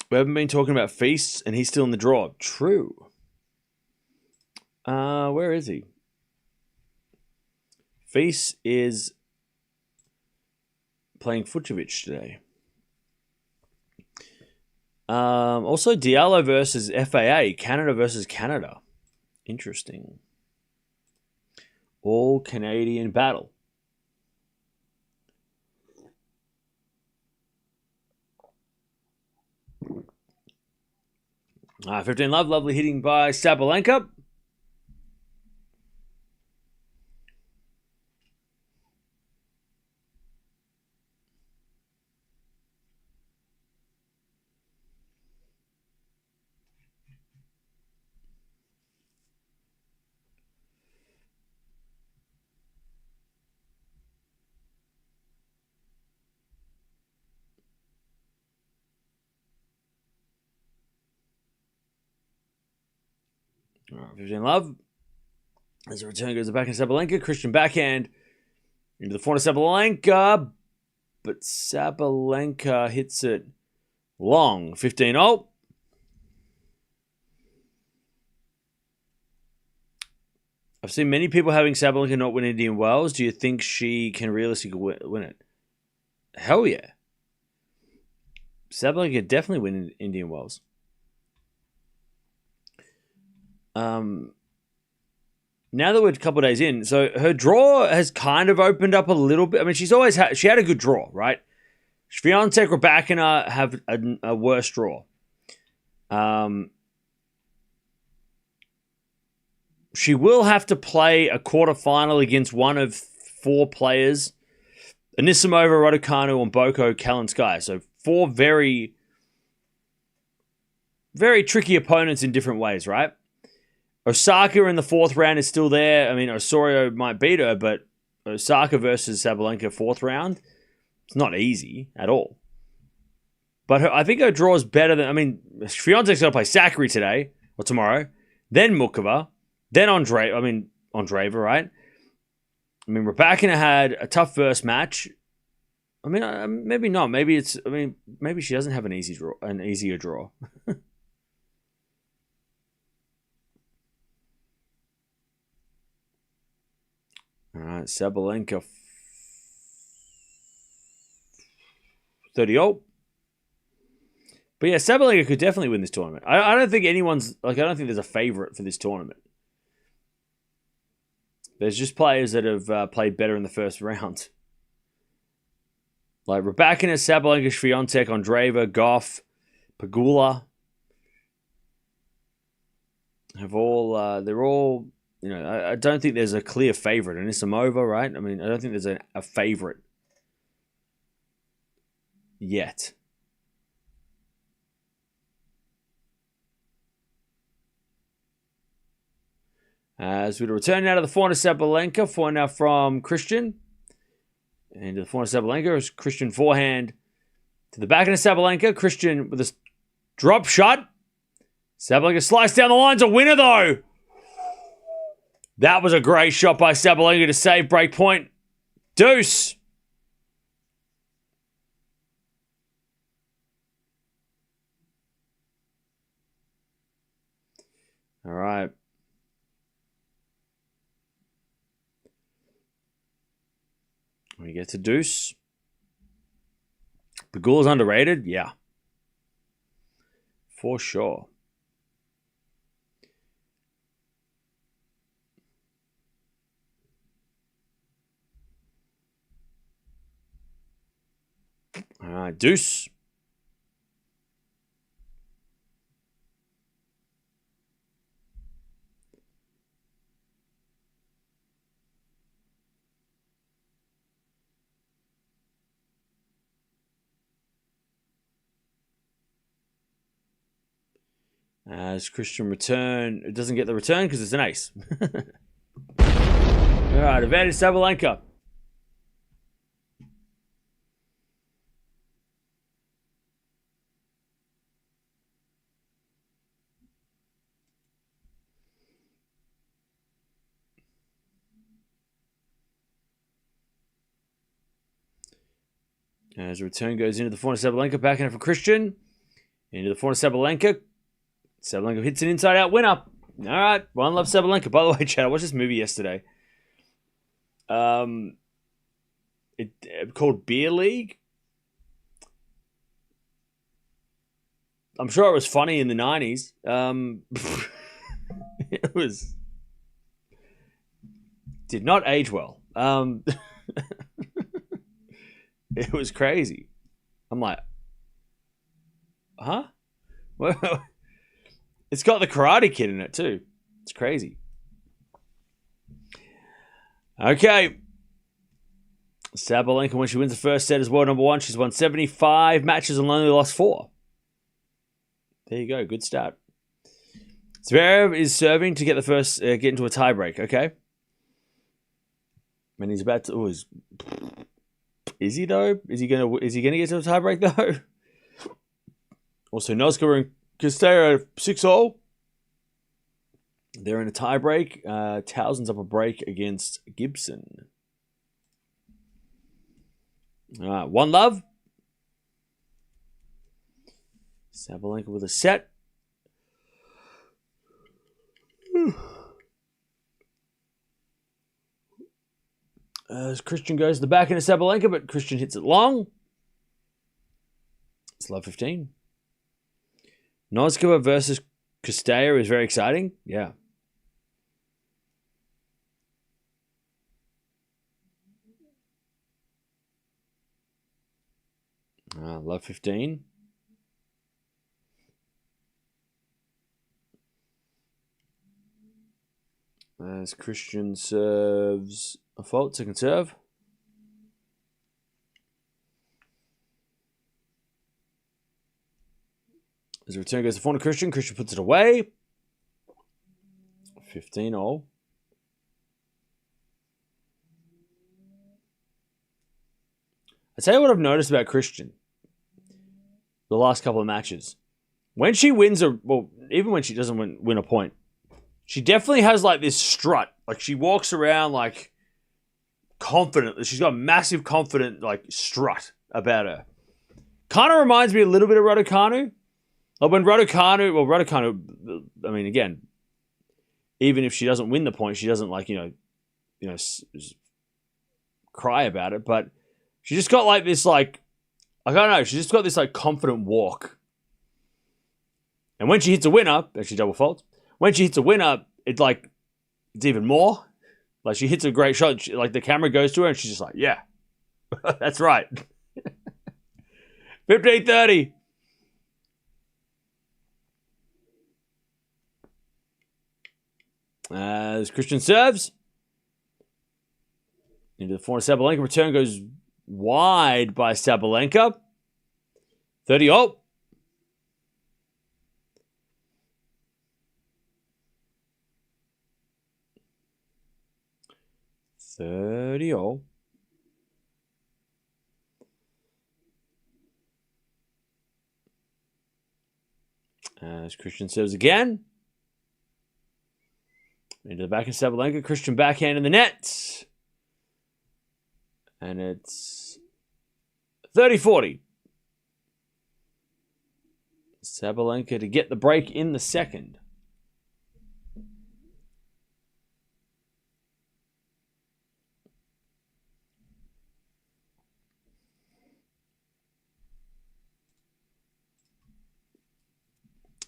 We haven't been talking about Feast, and he's still in the draw. True. Where is he? Feast is playing Fucsovics today. Also, Diallo versus FAA. Canada versus Canada. Interesting. All Canadian battle. 15 love. Lovely hitting by Sabalenka. All right, 15 love. As a return goes back in Sabalenka. Cristian backhand into the forehand of Sabalenka. But Sabalenka hits it long. 15-0. I've seen many people having Sabalenka not win Indian Wells. Do you think she can realistically win it? Hell yeah. Sabalenka could definitely win Indian Wells. Now that we're a couple of days in, so her draw has kind of opened up a little bit. I mean, she's always she had a good draw, right? Swiatek, Raducanu have a worse draw. She will have to play a quarterfinal against one of 4 players: Anisimova, Raducanu, and Boko Kalinskaya. So 4 very, very tricky opponents in different ways, right? Osaka in the 4th round is still there. I mean, Osorio might beat her, but Osaka versus Sabalenka 4th round, it's not easy at all. But I think her draw is better than... I mean, Swiatek's got to play Sakkari today or tomorrow, then Mukova, then Andreeva, right? I mean, Raducanu had a tough first match. I mean, maybe not. Maybe it's... I mean, maybe she doesn't have an easier draw. All right, Sabalenka 30-0. But yeah, Sabalenka could definitely win this tournament. I don't think I don't think there's a favorite for this tournament. There's just players that have played better in the first round. Like Raducanu, Sabalenka, Swiatek, Andreeva, Gauff, Pegula have all they're all... You know, I don't think there's a clear favorite. And Anisimova, right? I mean, I don't think there's a favorite yet. As we return now to the forehand of Sabalenka, forehand now from Cristian. Into the forehand of Sabalenka. Cristian forehand to the backhand of Sabalenka. Cristian with a drop shot. Sabalenka sliced down the line. It's a winner, though. That was a great shot by Sabalenka to save break point. Deuce. All right. We get to deuce. Pegula's underrated? Yeah. For sure. All right, deuce. As Cristian return, it doesn't get the return because it's an ace. All right, advantage Sabalenka. As return goes into the forehand of Sabalenka, backhand for Cristian. Into the forehand of Sabalenka. Sabalenka hits an inside-out winner. All right, one love Sabalenka. By the way, Chad, I watched this movie yesterday. Called Beer League. I'm sure it was funny in the 90s. It was... Did not age well. It was crazy. I'm like, huh? Well, it's got the Karate Kid in it too. It's crazy. Okay. Sabalenka, when she wins the first set, is world number one. She's won 75 matches and only lost 4. There you go. Good start. Zverev is serving to get the first, get into a tiebreak. Okay. And he's about to. Is he though? Is he gonna get to a tiebreak though? Also, Noska and Castello 6-0. They're in a tiebreak. Towson's up a break against Gibson. All right, one love. Sabalenka with a set. As Cristian goes to the back end of Sabalenka, but Cristian hits it long. It's love 15. Noskova versus Castello is very exciting. Yeah. Love 15. As Cristian serves a fault, second serve. As the return goes to forehand Cristian, Cristian puts it away. 15-0. I tell you what I've noticed about Cristian the last couple of matches. When she wins even when she doesn't win a point, she definitely has like this strut. Like she walks around like confident. She's got a massive confident like strut about her. Kind of reminds me a little bit of Raducanu. Like when Raducanu, I mean, again, even if she doesn't win the point, she doesn't like, cry about it. But she just got like this, like, I don't know, she just got this like confident walk. And when she hits a winner, actually double fault. When she hits a winner, it's even more. Like she hits a great shot, like the camera goes to her and she's just like, yeah, that's right. 15-30. As Cristian serves. Into the forehand Sabalenka. Return goes wide by Sabalenka. 30-0. As Cristian serves again. Into the back of Sabalenka. Cristian backhand in the net. And it's 30-40. Sabalenka to get the break in the second.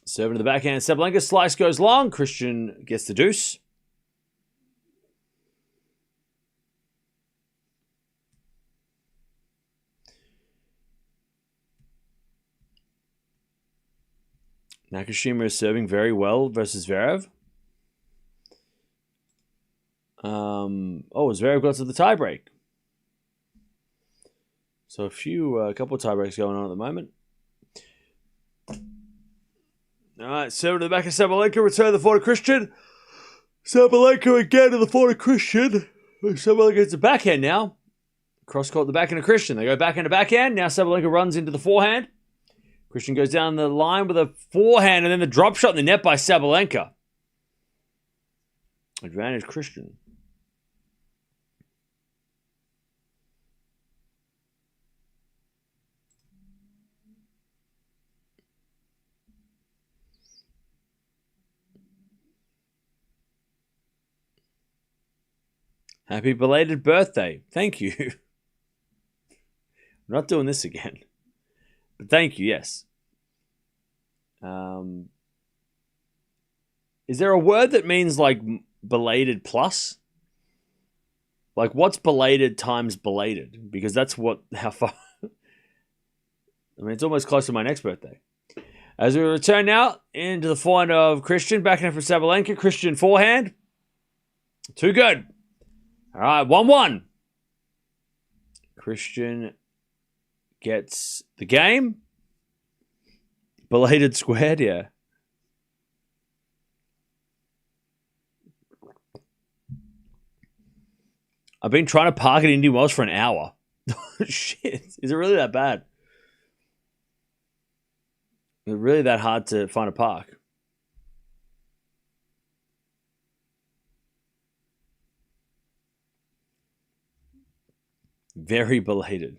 Serving to the backhand. Sabalenka. Slice goes long. Cristian gets the deuce. Nakashima is serving very well versus Zverev. Zverev got to the tiebreak. So a couple of tiebreaks going on at the moment. All right, serving to the back of Sabalenka. Return the forward to Cristian. Sabalenka again to the forward to Cristian. Sabalenka gets a backhand now. Cross court the backhand to Cristian. They go backhand to backhand. Now Sabalenka runs into the forehand. Cristian goes down the line with a forehand and then the drop shot in the net by Sabalenka. Advantage Cristian. Happy belated birthday. Thank you. I'm not doing this again. But thank you, yes. Is there a word that means like belated plus? Like what's belated times belated? Because that's how far... I mean, it's almost close to my next birthday. As we return now into the forehand of Cristian. Backhand for Sabalenka. Cristian forehand. Too good. All right, 1-1. Cristian gets the game. Belated squared, yeah. I've been trying to park at Indian Wells for an hour. Shit, is it really that bad? Is it really that hard to find a park? Very belated.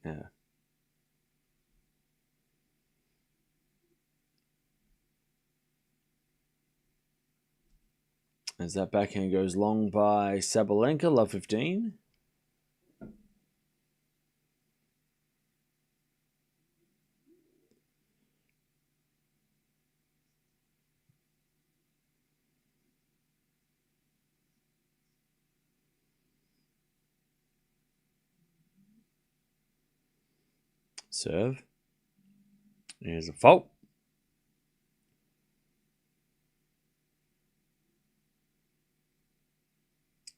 Yeah. As that backhand goes long by Sabalenka, love 15. Serve. Here's a fault.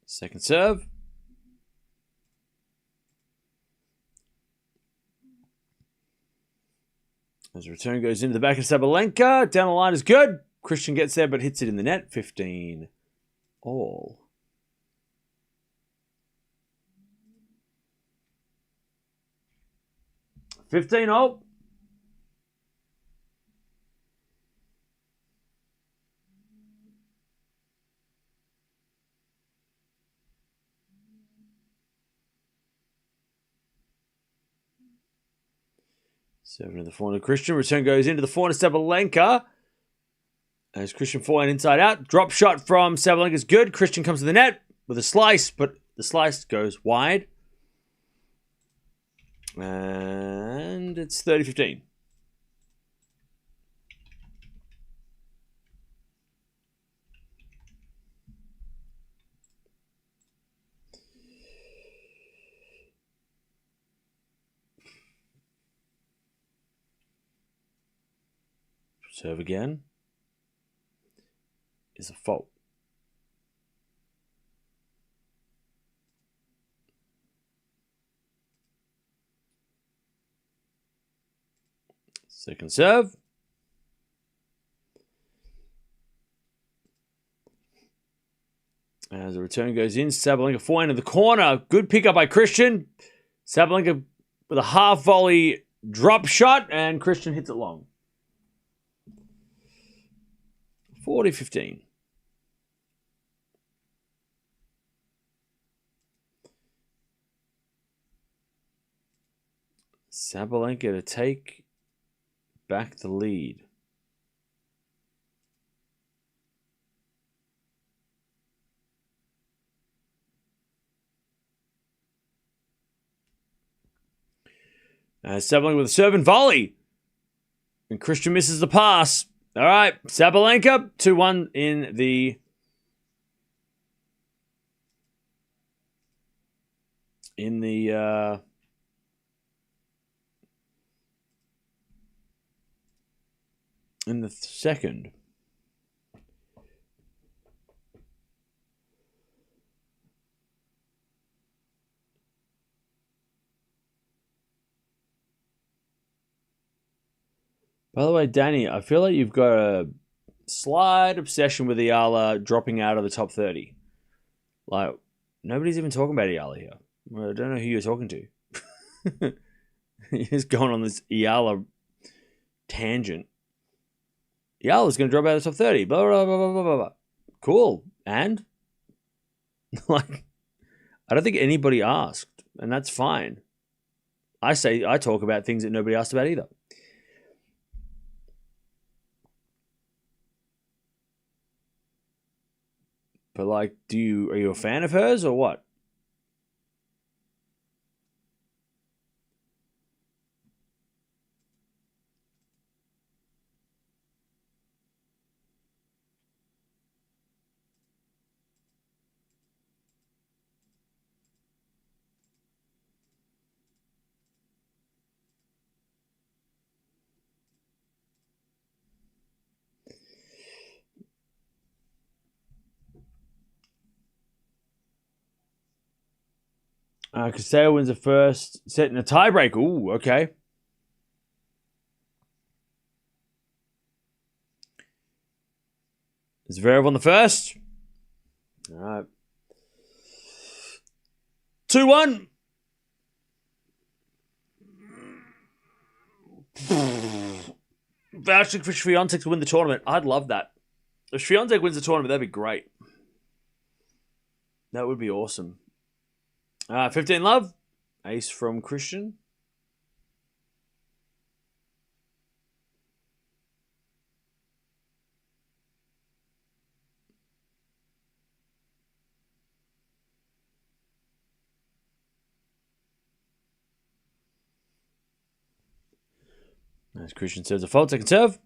Second serve. As the return goes into the back of Sabalenka. Down the line is good. Cristian gets there but hits it in the net. 15 all. $15 all. Serving to the forehand of Cristian. Return goes into the forehand of Sabalenka. As Cristian forehand inside out. Drop shot from Sabalenka is good. Cristian comes to the net with a slice, but the slice goes wide. And it's 30-15. Serve again. Is a fault. Second serve. As the return goes in, Sabalenka forehand in the corner. Good pickup by Cristian. Sabalenka with a half volley drop shot, and Cristian hits it long. 40-15. Sabalenka to take back the lead. Sabalenka with a serve and volley. And Cristian misses the pass. All right, Sabalenka 2-1 in the second. By the way, Danny, I feel like you've got a slight obsession with Eala dropping out of the top 30. Like, nobody's even talking about Eala here. Well, I don't know who you're talking to. You're just going on this Eala tangent. Eala's going to drop out of the top 30. Blah, blah, blah, blah, blah, blah. Cool. And? Like, I don't think anybody asked, and that's fine. I talk about things that nobody asked about either. But like, are you a fan of hers or what? Castillo wins the first set in a tiebreak. Ooh, okay. Zverev on the first. All right. 2-1. Vouching for Swiatek to win the tournament. I'd love that. If Swiatek wins the tournament, that'd be great. That would be awesome. 15 love. Ace from Cristian. As Cristian says, a fault, second serve.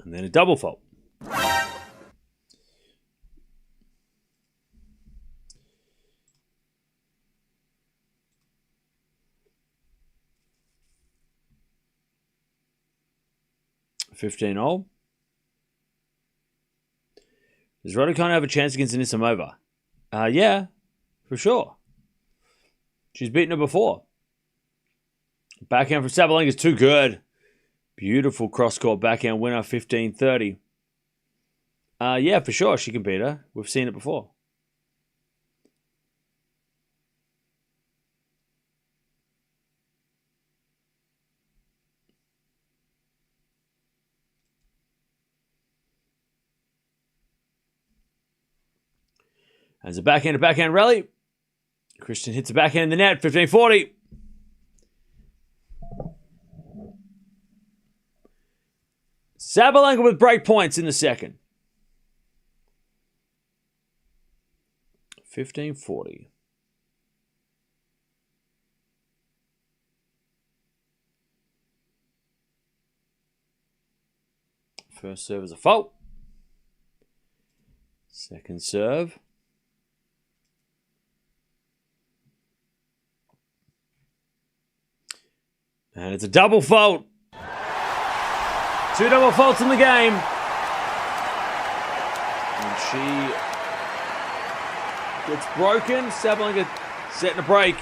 And then a double fault. $15-all. Does Raducanu have a chance against Anisimova? Yeah, for sure. She's beaten her before. Backhand from Sabalenka is too good. Beautiful cross-court backhand winner, 15-30. Yeah, for sure, she can beat her. We've seen it before. As a backhand rally. Cristian hits a backhand in the net, 15-40. Sabalenka with break points in the second. 15-40. First serve is a fault. Second serve. And it's a double fault. Two double faults in the game. And she gets broken. Sabalenka setting a break.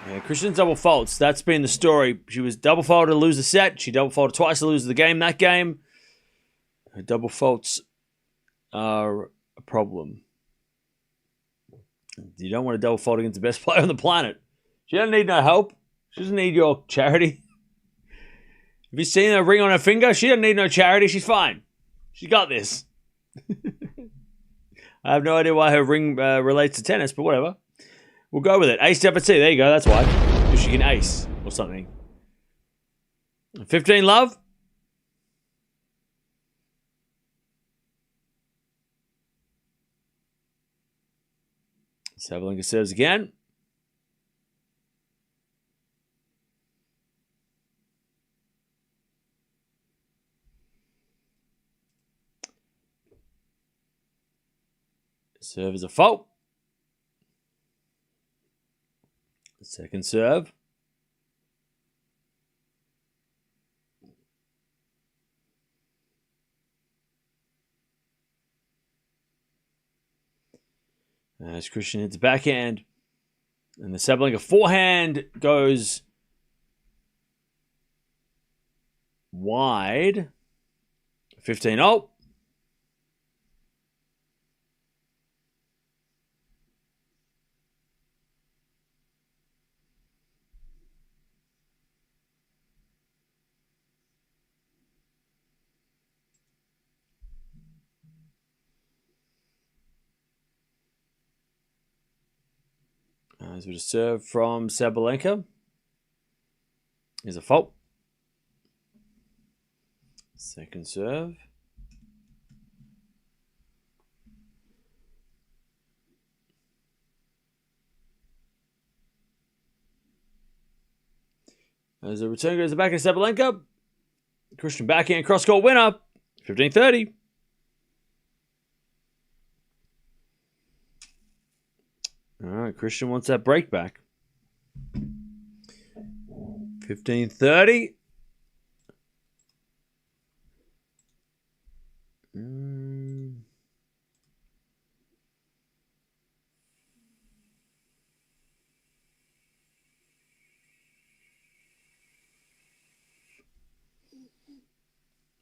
Yeah, Cristian's double faults. That's been the story. She was double faulted to lose the set. She double faulted twice to lose the game that game. Her double faults are a problem. You don't want to double fault against the best player on the planet. She doesn't need no help. She doesn't need your charity. Have you seen her ring on her finger? She doesn't need no charity. She's fine. She got this. I have no idea why her ring relates to tennis, but whatever. We'll go with it. Ace WT. There you go. That's why. Because she can ace or something. 15 love. Sabalenka serves again. Serve is a fault. Second serve. As Cristian hits the backhand. And the Sabalenka forehand goes wide. 15-0. As we just serve from Sabalenka. Here's a fault. Second serve. As the return goes back to Sabalenka. Cristian backhand cross-court winner. 15-30. All right, Cristian wants that break back. 15-30.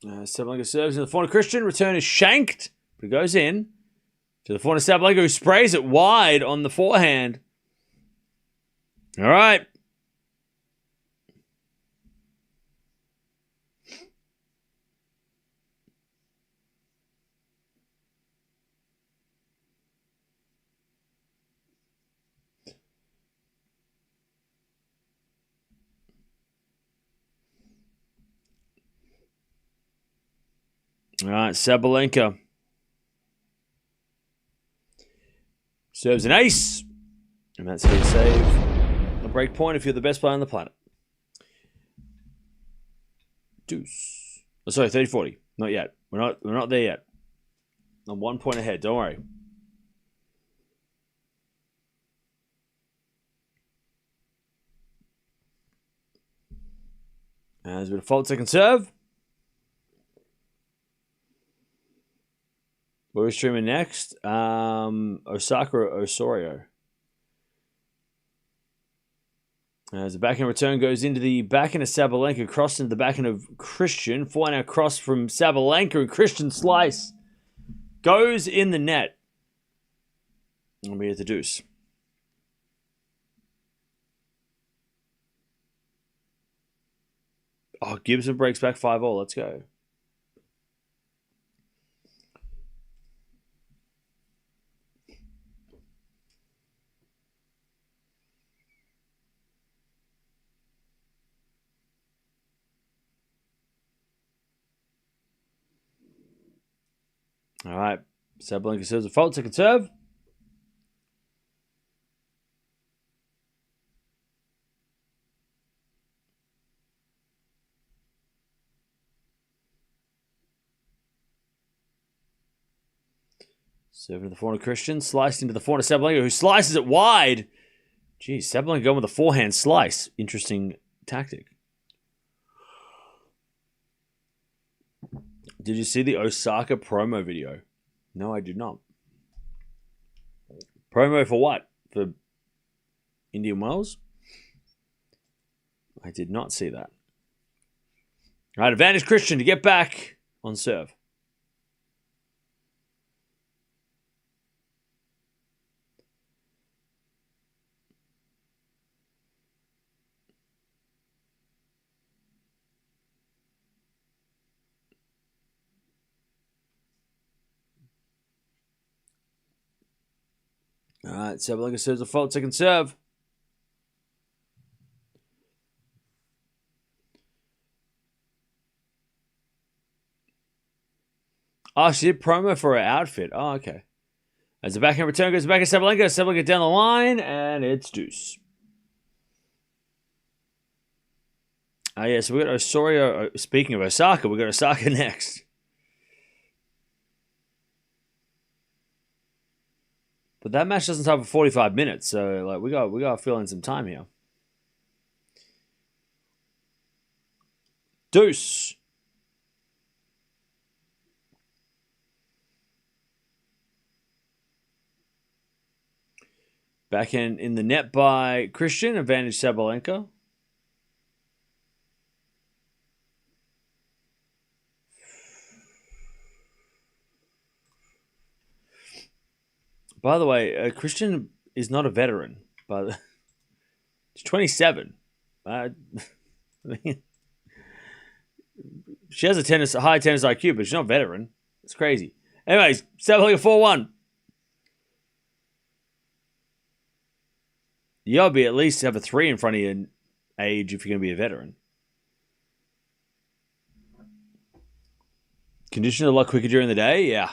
Sabalenka serves in the forehand. Cristian return is shanked, but it goes in. To the forehand of Sabalenka, who sprays it wide on the forehand. All right. All right, Sabalenka serves an ace. And that's how you save a break point if you're the best player on the planet. Deuce. Oh, sorry, 30-40. Not yet. We're not there yet. I'm 1 point ahead. Don't worry. As we default second serve. What are we streaming next? Osaka or Osorio? As the backhand return goes into the backhand of Sabalenka, crossed into the backhand of Cristian. Forehand cross from Sabalenka, and Cristian slice goes in the net. And we hit the deuce. Oh, Gibson breaks back 5-0. Let's go. All right. Sabalenka serves a fault. Second serve. Serving to the forehand of Cristian. Sliced into the forehand of Sabalenka, who slices it wide. Geez, Sabalenka going with a forehand slice. Interesting tactic. Did you see the Osaka promo video? No, I did not. Promo for what? For Indian Wells? I did not see that. All right, advantage Cristian to get back on serve. All right, Sabalenka serves a fault, second serve. Oh, she did promo for her outfit. Oh, okay. As the backhand return goes back to Sabalenka. Sabalenka down the line, and it's deuce. Oh, yeah, so we got Osorio. Speaking of Osaka, we got Osaka next. But that match doesn't start for 45 minutes, so like we got to fill in some time here. Deuce. Backhand in the net by Cristian. Advantage Sabalenka. By the way, Cristian is not a veteran, but he's 27. I mean, she has a high tennis IQ, but she's not a veteran. It's crazy. Anyways, Sabalenka 4-1. You gotta be at least have a 3 in front of your age if you're gonna be a veteran. Conditions a lot quicker during the day, yeah.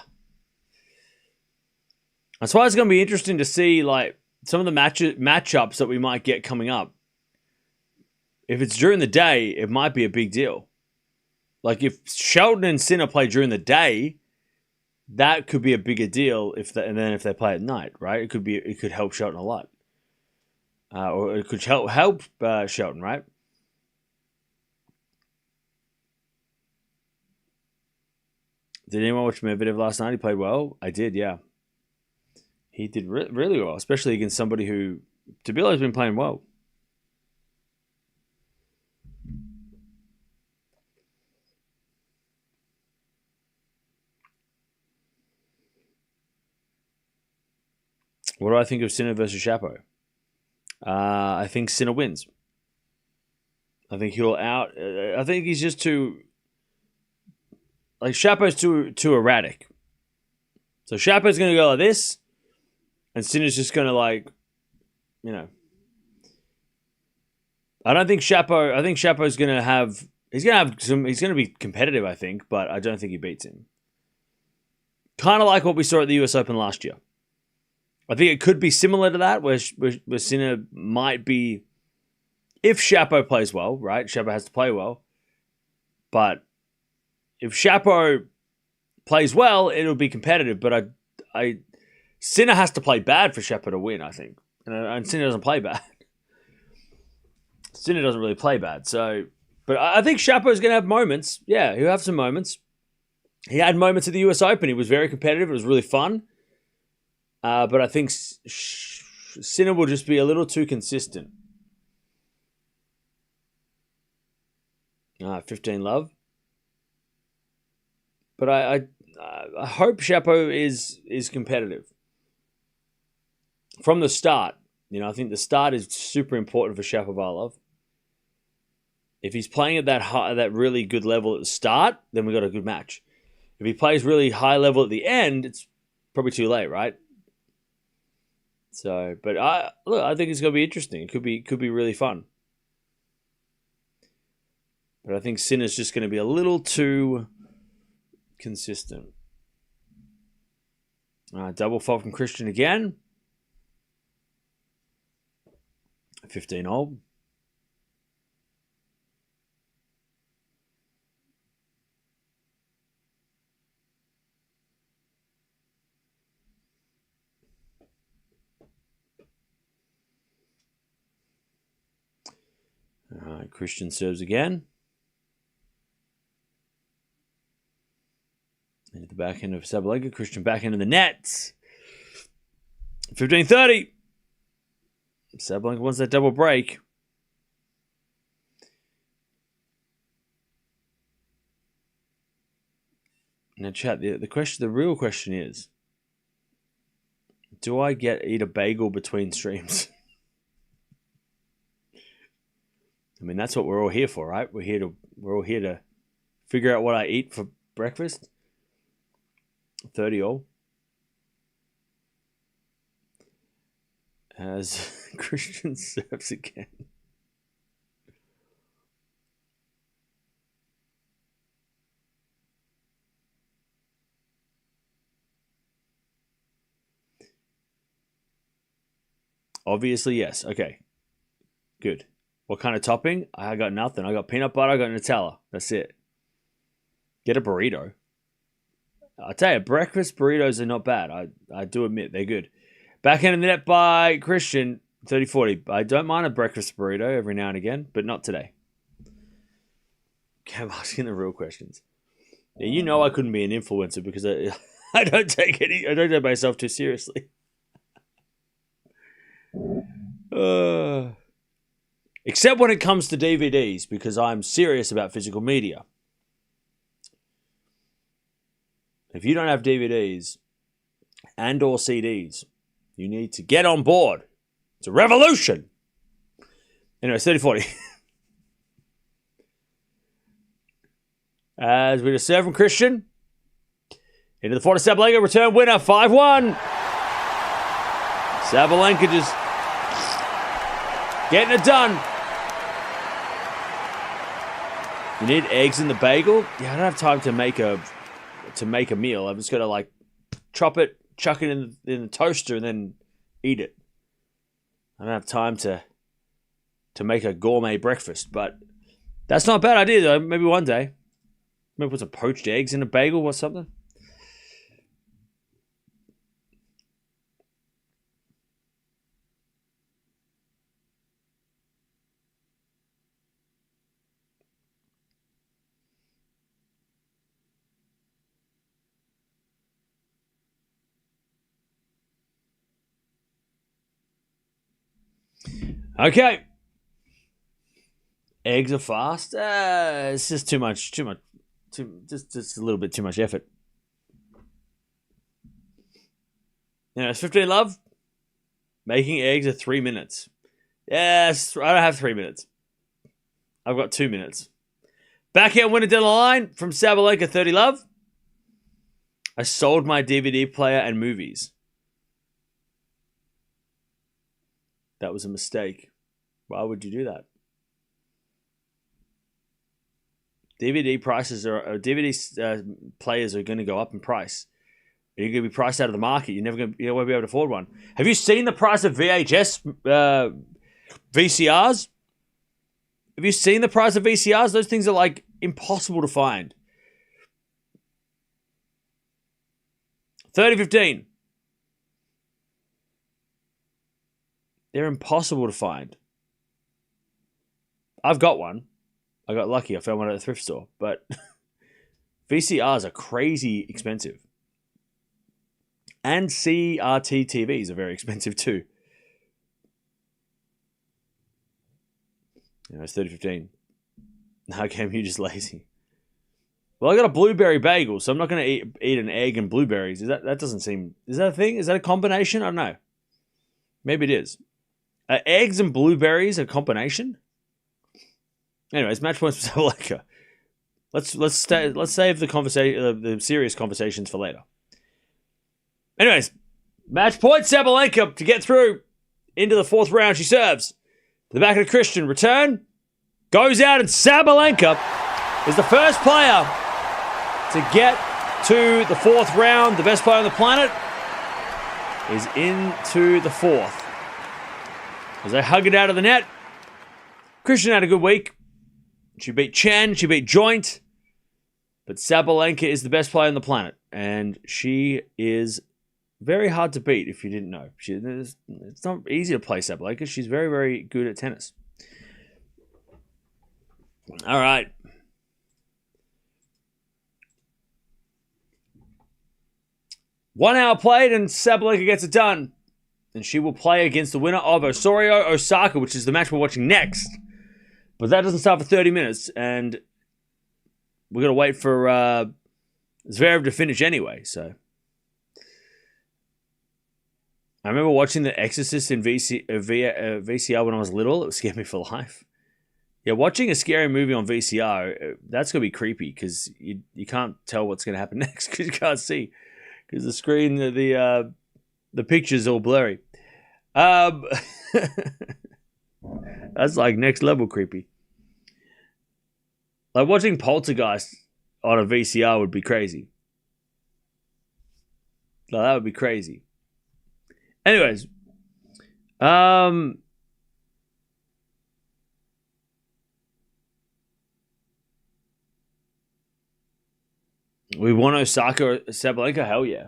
That's why it's gonna be interesting to see like some of the matchups that we might get coming up. If it's during the day, it might be a big deal. Like if Shelton and Sinner play during the day, that could be a bigger deal. And then if they play at night, right? It could help Shelton a lot. Or it could help Shelton, right? Did anyone watch Medvedev last night? He played well. I did, yeah. He did really well, especially against somebody who, Tabilo has been playing well. What do I think of Sinner versus Shapo? I think Sinner wins. I think he'll out. I think he's just too. Like Shapo's too erratic. So Shapo's going to go like this, and Sinner's just going to like, you know. I don't think Shapo. I think Shapo's going to have. He's going to have some. He's going to be competitive, I think, but I don't think he beats him. Kind of like what we saw at the US Open last year. I think it could be similar to that, where Sinner might be, if Shapo plays well, right? Shapo has to play well. But if Shapo plays well, it'll be competitive. But Sinner has to play bad for Shapo to win, I think. And Sinner doesn't play bad. Sinner doesn't really play bad. So, but I think Shapo's going to have moments. Yeah, he'll have some moments. He had moments at the US Open. He was very competitive. It was really fun. But I think Sinner will just be a little too consistent. 15 love. But I hope Shapo is competitive from the start. You know, I think the start is super important for Shapovalov. If he's playing at that really good level at the start, then we got a good match. If he plays really high level at the end, it's probably too late, right? So, but I think it's going to be interesting. It could be really fun. But I think Sinner's just going to be a little too consistent. Double fault from Cristian again. 15-all. Cristian serves again. Into the backhand of Sabalenka. Cristian backhand in the net. 15-30. Sabalenka wants that double break. Now, chat. The real question is: do I eat a bagel between streams? I mean, that's what we're all here for, right? We're all here to figure out what I eat for breakfast. 30-all. As Cristian serves again. Obviously, yes. Okay. Good. What kind of topping? I got nothing. I got peanut butter. I got Nutella. That's it. Get a burrito. I tell you, breakfast burritos are not bad. I do admit they're good. Backhand in the net by Cristian. 30-40. I don't mind a breakfast burrito every now and again, but not today. Okay, I'm asking the real questions. Yeah, you know I couldn't be an influencer because I don't take myself too seriously. Except when it comes to DVDs, because I'm serious about physical media. If you don't have DVDs and or CDs, you need to get on board. It's a revolution. Anyway, 30-40. As we just serve from Cristian. Into the 40 Sabalenka, return winner, 5-1. Sabalenka just getting it done. You need eggs in the bagel? Yeah, I don't have time to make a meal. I'm just gonna like chop it, chuck it in the toaster, and then eat it. I don't have time to make a gourmet breakfast, but that's not a bad idea though. Maybe one day. Maybe put some poached eggs in a bagel or something. Okay. Eggs are fast. It's just too much. Just a little bit too much effort. It's 15 love. Making eggs are 3 minutes. Yes, I don't have 3 minutes. I've got 2 minutes. Backhand winner down the line from Sabalenka, 30 love. I sold my DVD player and movies. That was a mistake. Why would you do that? DVD players are going to go up in price. You're going to be priced out of the market. You won't be able to afford one. Have you seen the price of VHS VCRs? Have you seen the price of VCRs? Those things are like impossible to find. 30-15. They're impossible to find. I've got one. I got lucky. I found one at a thrift store. But VCRs are crazy expensive. And CRT TVs are very expensive too. It's 30-15. How come you're just lazy? Well, I got a blueberry bagel, so I'm not going to eat an egg and blueberries. That doesn't seem... Is that a thing? Is that a combination? I don't know. Maybe it is. Eggs and blueberries a combination? Anyways, match points for Sabalenka. Let's save the serious conversations for later. Anyways, match point Sabalenka to get through into the fourth round. She serves to the back of the Cristian. Return goes out, and Sabalenka is the first player to get to the fourth round. The best player on the planet is into the fourth. As they hug it out of the net. Cristian had a good week. She beat Chen, she beat Joint. But Sabalenka is the best player on the planet. And she is very hard to beat if you didn't know. It's not easy to play Sabalenka. She's very, very good at tennis. All right. One hour played and Sabalenka gets it done. And she will play against the winner of Osorio Osaka, which is the match we're watching next. But that doesn't start for 30 minutes, and we're going to wait for Zverev to finish anyway. So I remember watching The Exorcist in VCR when I was little. It scared me for life. Yeah, watching a scary movie on VCR, that's going to be creepy because you can't tell what's going to happen next because you can't see. Because the screen, the picture's all blurry. Um, that's like next level creepy. Like watching Poltergeist on a VCR would be crazy. Like, that would be crazy. Anyways, we want Osaka or Sabalenka? Hell yeah.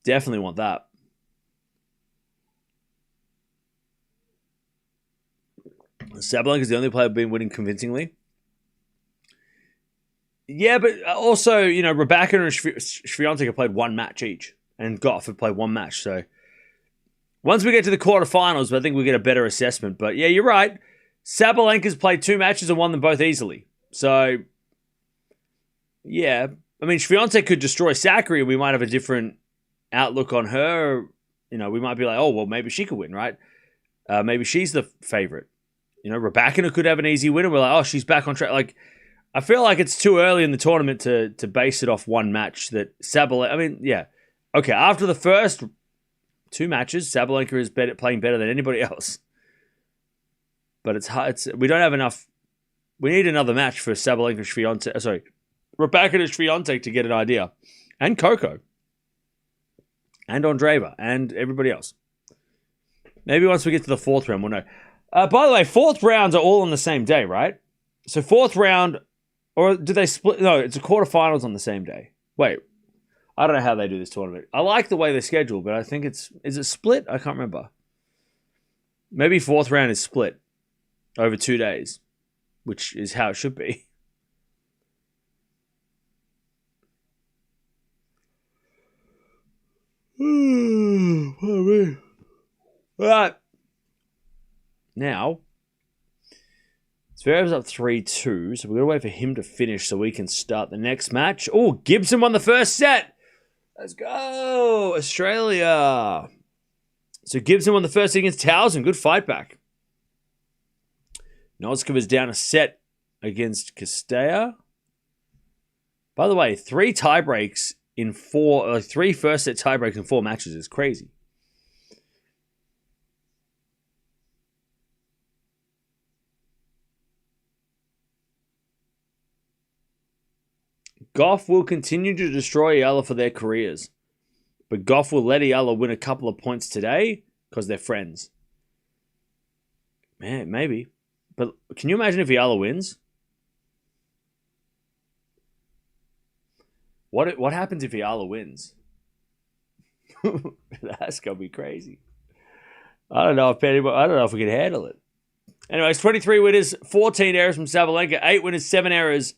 Definitely want that. Sabalenka is the only player who's been winning convincingly. Yeah, but also, Raducanu and Swiatek have played one match each, and Gauff have played one match. So once we get to the quarterfinals, I think we get a better assessment. But yeah, you're right. Sabalenka's played two matches and won them both easily. So yeah, I mean, Swiatek could destroy Sakkari, and we might have a different outlook on her. We might be like, oh, well, maybe she could win, right? Maybe she's the favorite. Raducanu could have an easy win, and we're like, oh, she's back on track. Like, I feel like it's too early in the tournament to base it off one match that Sabalenka. I mean, yeah, okay. After the first two matches, Sabalenka is playing better than anybody else. But it's hard. We don't have enough. We need another match for Sabalenka Swiatek. Sorry, Raducanu Swiatek to get an idea, and Coco, and Andreeva, and everybody else. Maybe once we get to the fourth round, we'll know. By the way, fourth rounds are all on the same day, right? So fourth round, or do they split? No, it's a quarterfinals on the same day. Wait, I don't know how they do this tournament. I like the way they schedule, but I think is it split? I can't remember. Maybe fourth round is split over 2 days, which is how it should be. All right. Now, Zverev's up 3-2, so we're going to wait for him to finish so we can start the next match. Oh, Gibson won the first set. Let's go, Australia. So Gibson won the first set against Towson. Good fight back. Noskova's down a set against Castella. By the way, 3 tiebreaks in 4, 3 first set tiebreaks in 4 matches is crazy. Gauff will continue to destroy Eala for their careers. But Gauff will let Eala win a couple of points today because they're friends. Man, maybe. But can you imagine if Eala wins? What happens if Eala wins? That's going to be crazy. I don't know if we can handle it. Anyways, 23 winners, 14 errors from Sabalenka, 8 winners, 7 errors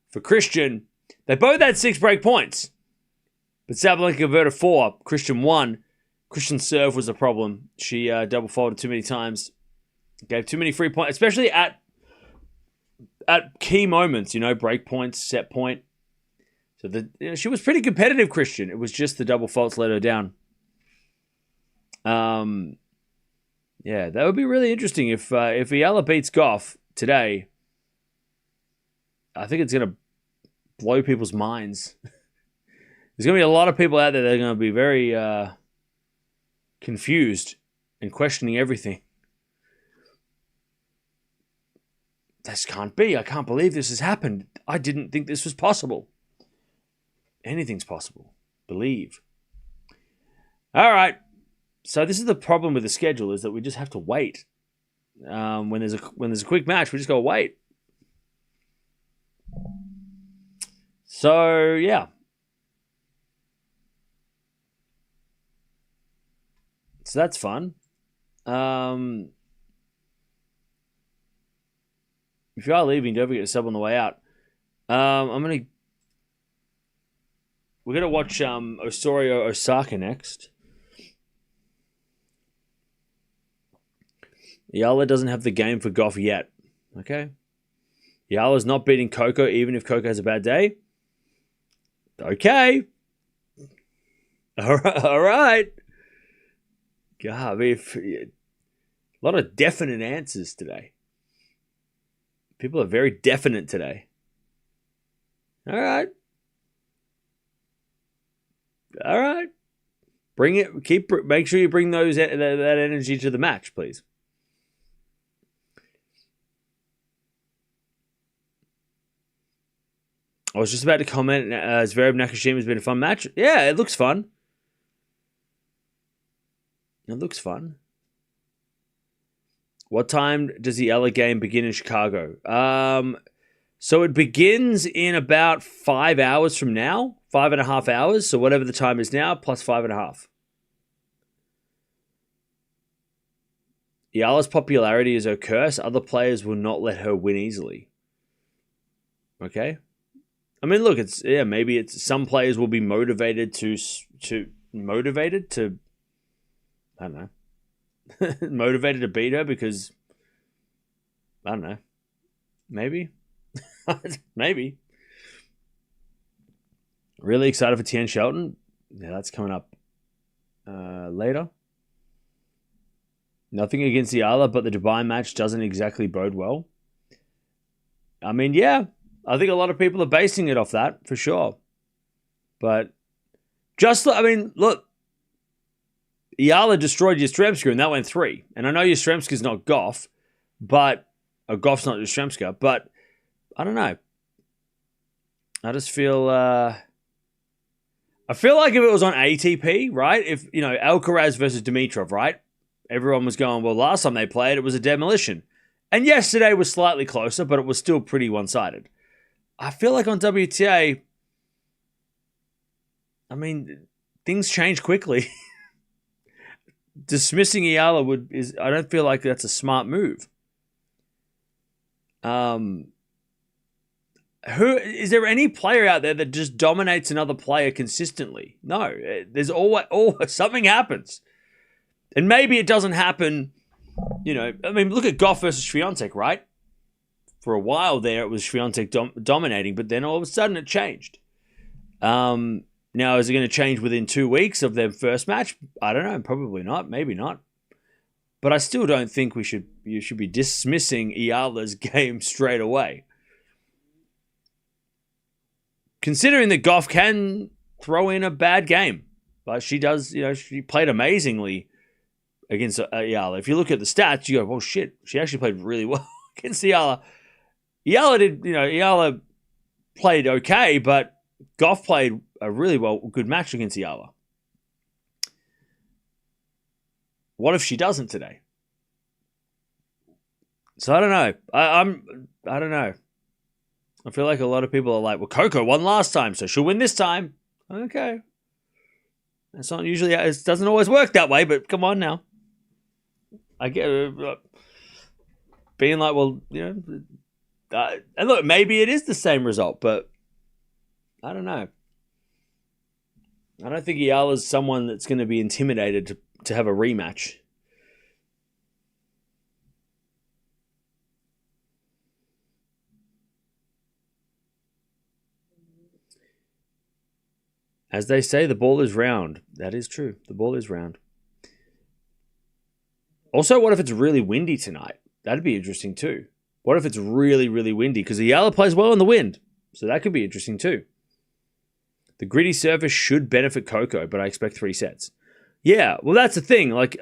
for Cristian. They both had 6 break points. But Sabalenka converted 4. Cristian won. Cristian's serve was the problem. She double faulted too many times. Gave too many free points, especially at key moments, break points, set point. So she was pretty competitive, Cristian. It was just the double faults let her down. Yeah, that would be really interesting if Eala beats Gauff today. I think it's going to blow people's minds. There's going to be a lot of people out there that are going to be very confused and questioning everything. This can't be. I can't believe this has happened. I didn't think this was possible. Anything's possible. Believe. All right. So this is the problem with the schedule, is that we just have to wait. When there's a quick match, we just got to wait. So, yeah. So that's fun. If you are leaving, don't forget to sub on the way out. We're gonna watch Osorio Osaka next. Eala doesn't have the game for Gauff yet. Okay. Eala's not beating Coco, even if Coco has a bad day. Okay. All right. God, a lot of definite answers today. People are very definite today. All right. Bring it. Make sure you bring that energy to the match, please. I was just about to comment. Zverev Nakashima has been a fun match. Yeah, it looks fun. It looks fun. What time does the Ella game begin in Chicago? So it begins in about 5 hours from now. 5.5 hours. So whatever the time is now, plus 5.5. Eala's popularity is her curse. Other players will not let her win easily. Okay. I mean, look, maybe it's some players will be motivated to I don't know. Motivated to beat her because, I don't know. Maybe. Maybe. Really excited for Tien Shelton. Yeah, that's coming up later. Nothing against Eala, but the Dubai match doesn't exactly bode well. I mean, yeah. I think a lot of people are basing it off that, for sure. But, look. Eala destroyed Yastremska, and that went 3. And I know Yastremska's not Gauff, but Gauff's not Yastremska, but I don't know. I just feel I feel like if it was on ATP, right? If, Alcaraz versus Dimitrov, right? Everyone was going, well, last time they played, it was a demolition. And yesterday was slightly closer, but it was still pretty one-sided. I feel like on WTA, I mean, things change quickly. Dismissing Eala I don't feel like that's a smart move. Is there any player out there that just dominates another player consistently? No, there's always something happens, and maybe it doesn't happen. I mean, look at Gauff versus Swiatek, right? For a while there, it was Swiatek dominating, but then all of a sudden it changed. Now, is it going to change within 2 weeks of their first match? I don't know. Probably not. Maybe not. But I still don't think you should be dismissing Eala's game straight away. Considering that Gauff can throw in a bad game. But she does, she played amazingly against Eala. If you look at the stats, you go, oh shit, she actually played really well against Eala. Eala played okay, but Gauff played a really good match against Eala. What if she doesn't today? So I don't know. I don't know. I feel like a lot of people are like, well, Coco won last time, so she'll win this time. Okay. It's not usually, it doesn't always work that way, but come on now. I get being like, well, and look, maybe it is the same result, but I don't know. I don't think Eala's someone that's going to be intimidated to have a rematch. As they say, the ball is round. That is true. The ball is round. Also, what if it's really windy tonight? That'd be interesting too. What if it's really, really windy? Because Eala plays well in the wind. So that could be interesting too. The gritty surface should benefit Coco, but I expect 3 sets. Yeah, well, that's the thing. Like,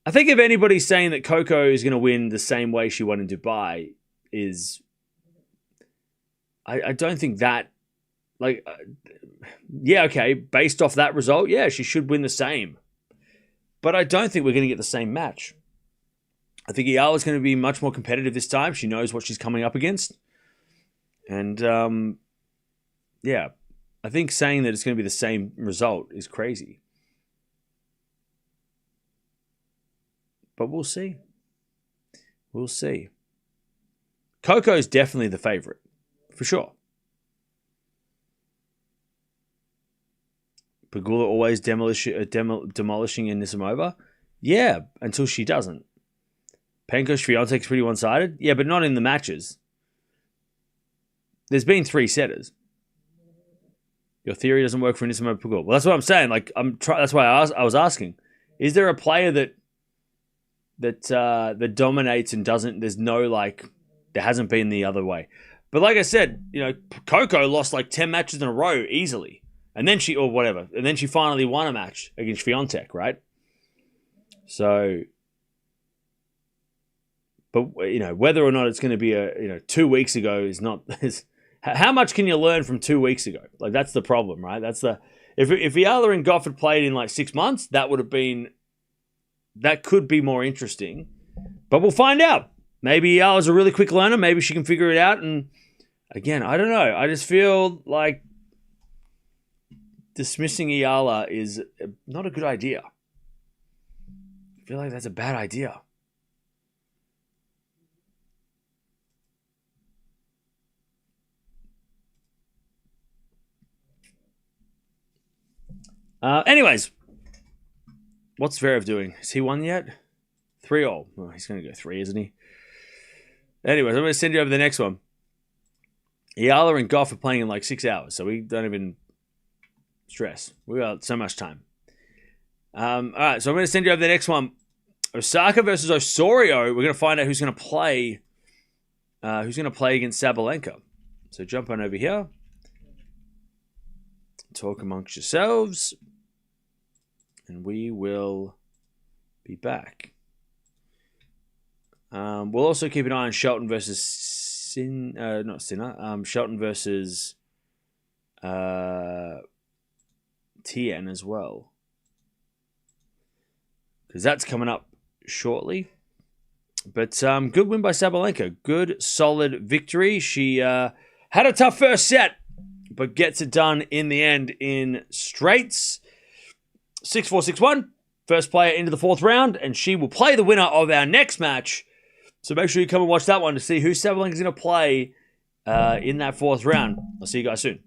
I think if anybody's saying that Coco is going to win the same way she won in Dubai is... I don't think that... yeah, okay, based off that result, yeah, she should win the same. But I don't think we're going to get the same match. I think Eala's going to be much more competitive this time. She knows what she's coming up against. And, yeah, I think saying that it's going to be the same result is crazy. But we'll see. We'll see. Coco's definitely the favorite, for sure. Pegula always demolishing Anisimova? Yeah, until she doesn't. Penko Swiatek's pretty one-sided? Yeah, but not in the matches. There's been 3 setters. Your theory doesn't work for Anisimova Pegula. Well, that's what I'm saying. Like, that's why I was asking. Is there a player that dominates and doesn't? There's no there hasn't been the other way. But like I said, Coco lost 10 matches in a row easily. And then she finally won a match against Swiatek, right? So, but whether or not it's going to be 2 weeks ago is not. How much can you learn from 2 weeks ago? Like, that's the problem, right? That's the if Eala and Gauff had played in like 6 months, that could be more interesting. But we'll find out. Maybe Eala's a really quick learner. Maybe she can figure it out. And again, I don't know. I just feel like dismissing Eala is not a good idea. I feel like that's a bad idea. Anyways, what's Zverev doing? Has he won yet? 3-all. Oh, he's going to go 3, isn't he? Anyways, I'm going to send you over the next one. Eala and Gauff are playing in like 6 hours, so we don't even stress. We got so much time. All right, so I'm going to send you over the next one. Osaka versus Osorio. We're going to find out who's going to play. Who's going to play against Sabalenka? So jump on over here. Talk amongst yourselves, and we will be back. We'll also keep an eye on Shelton versus Shelton versus Tien as well, because that's coming up shortly. But good win by Sabalenka. Good, solid victory. She had a tough first set, but gets it done in the end in straights. 6-4, 6-1. First player into the 4th round, and she will play the winner of our next match. So make sure you come and watch that one to see who Sabalenka's going to play in that 4th round. I'll see you guys soon.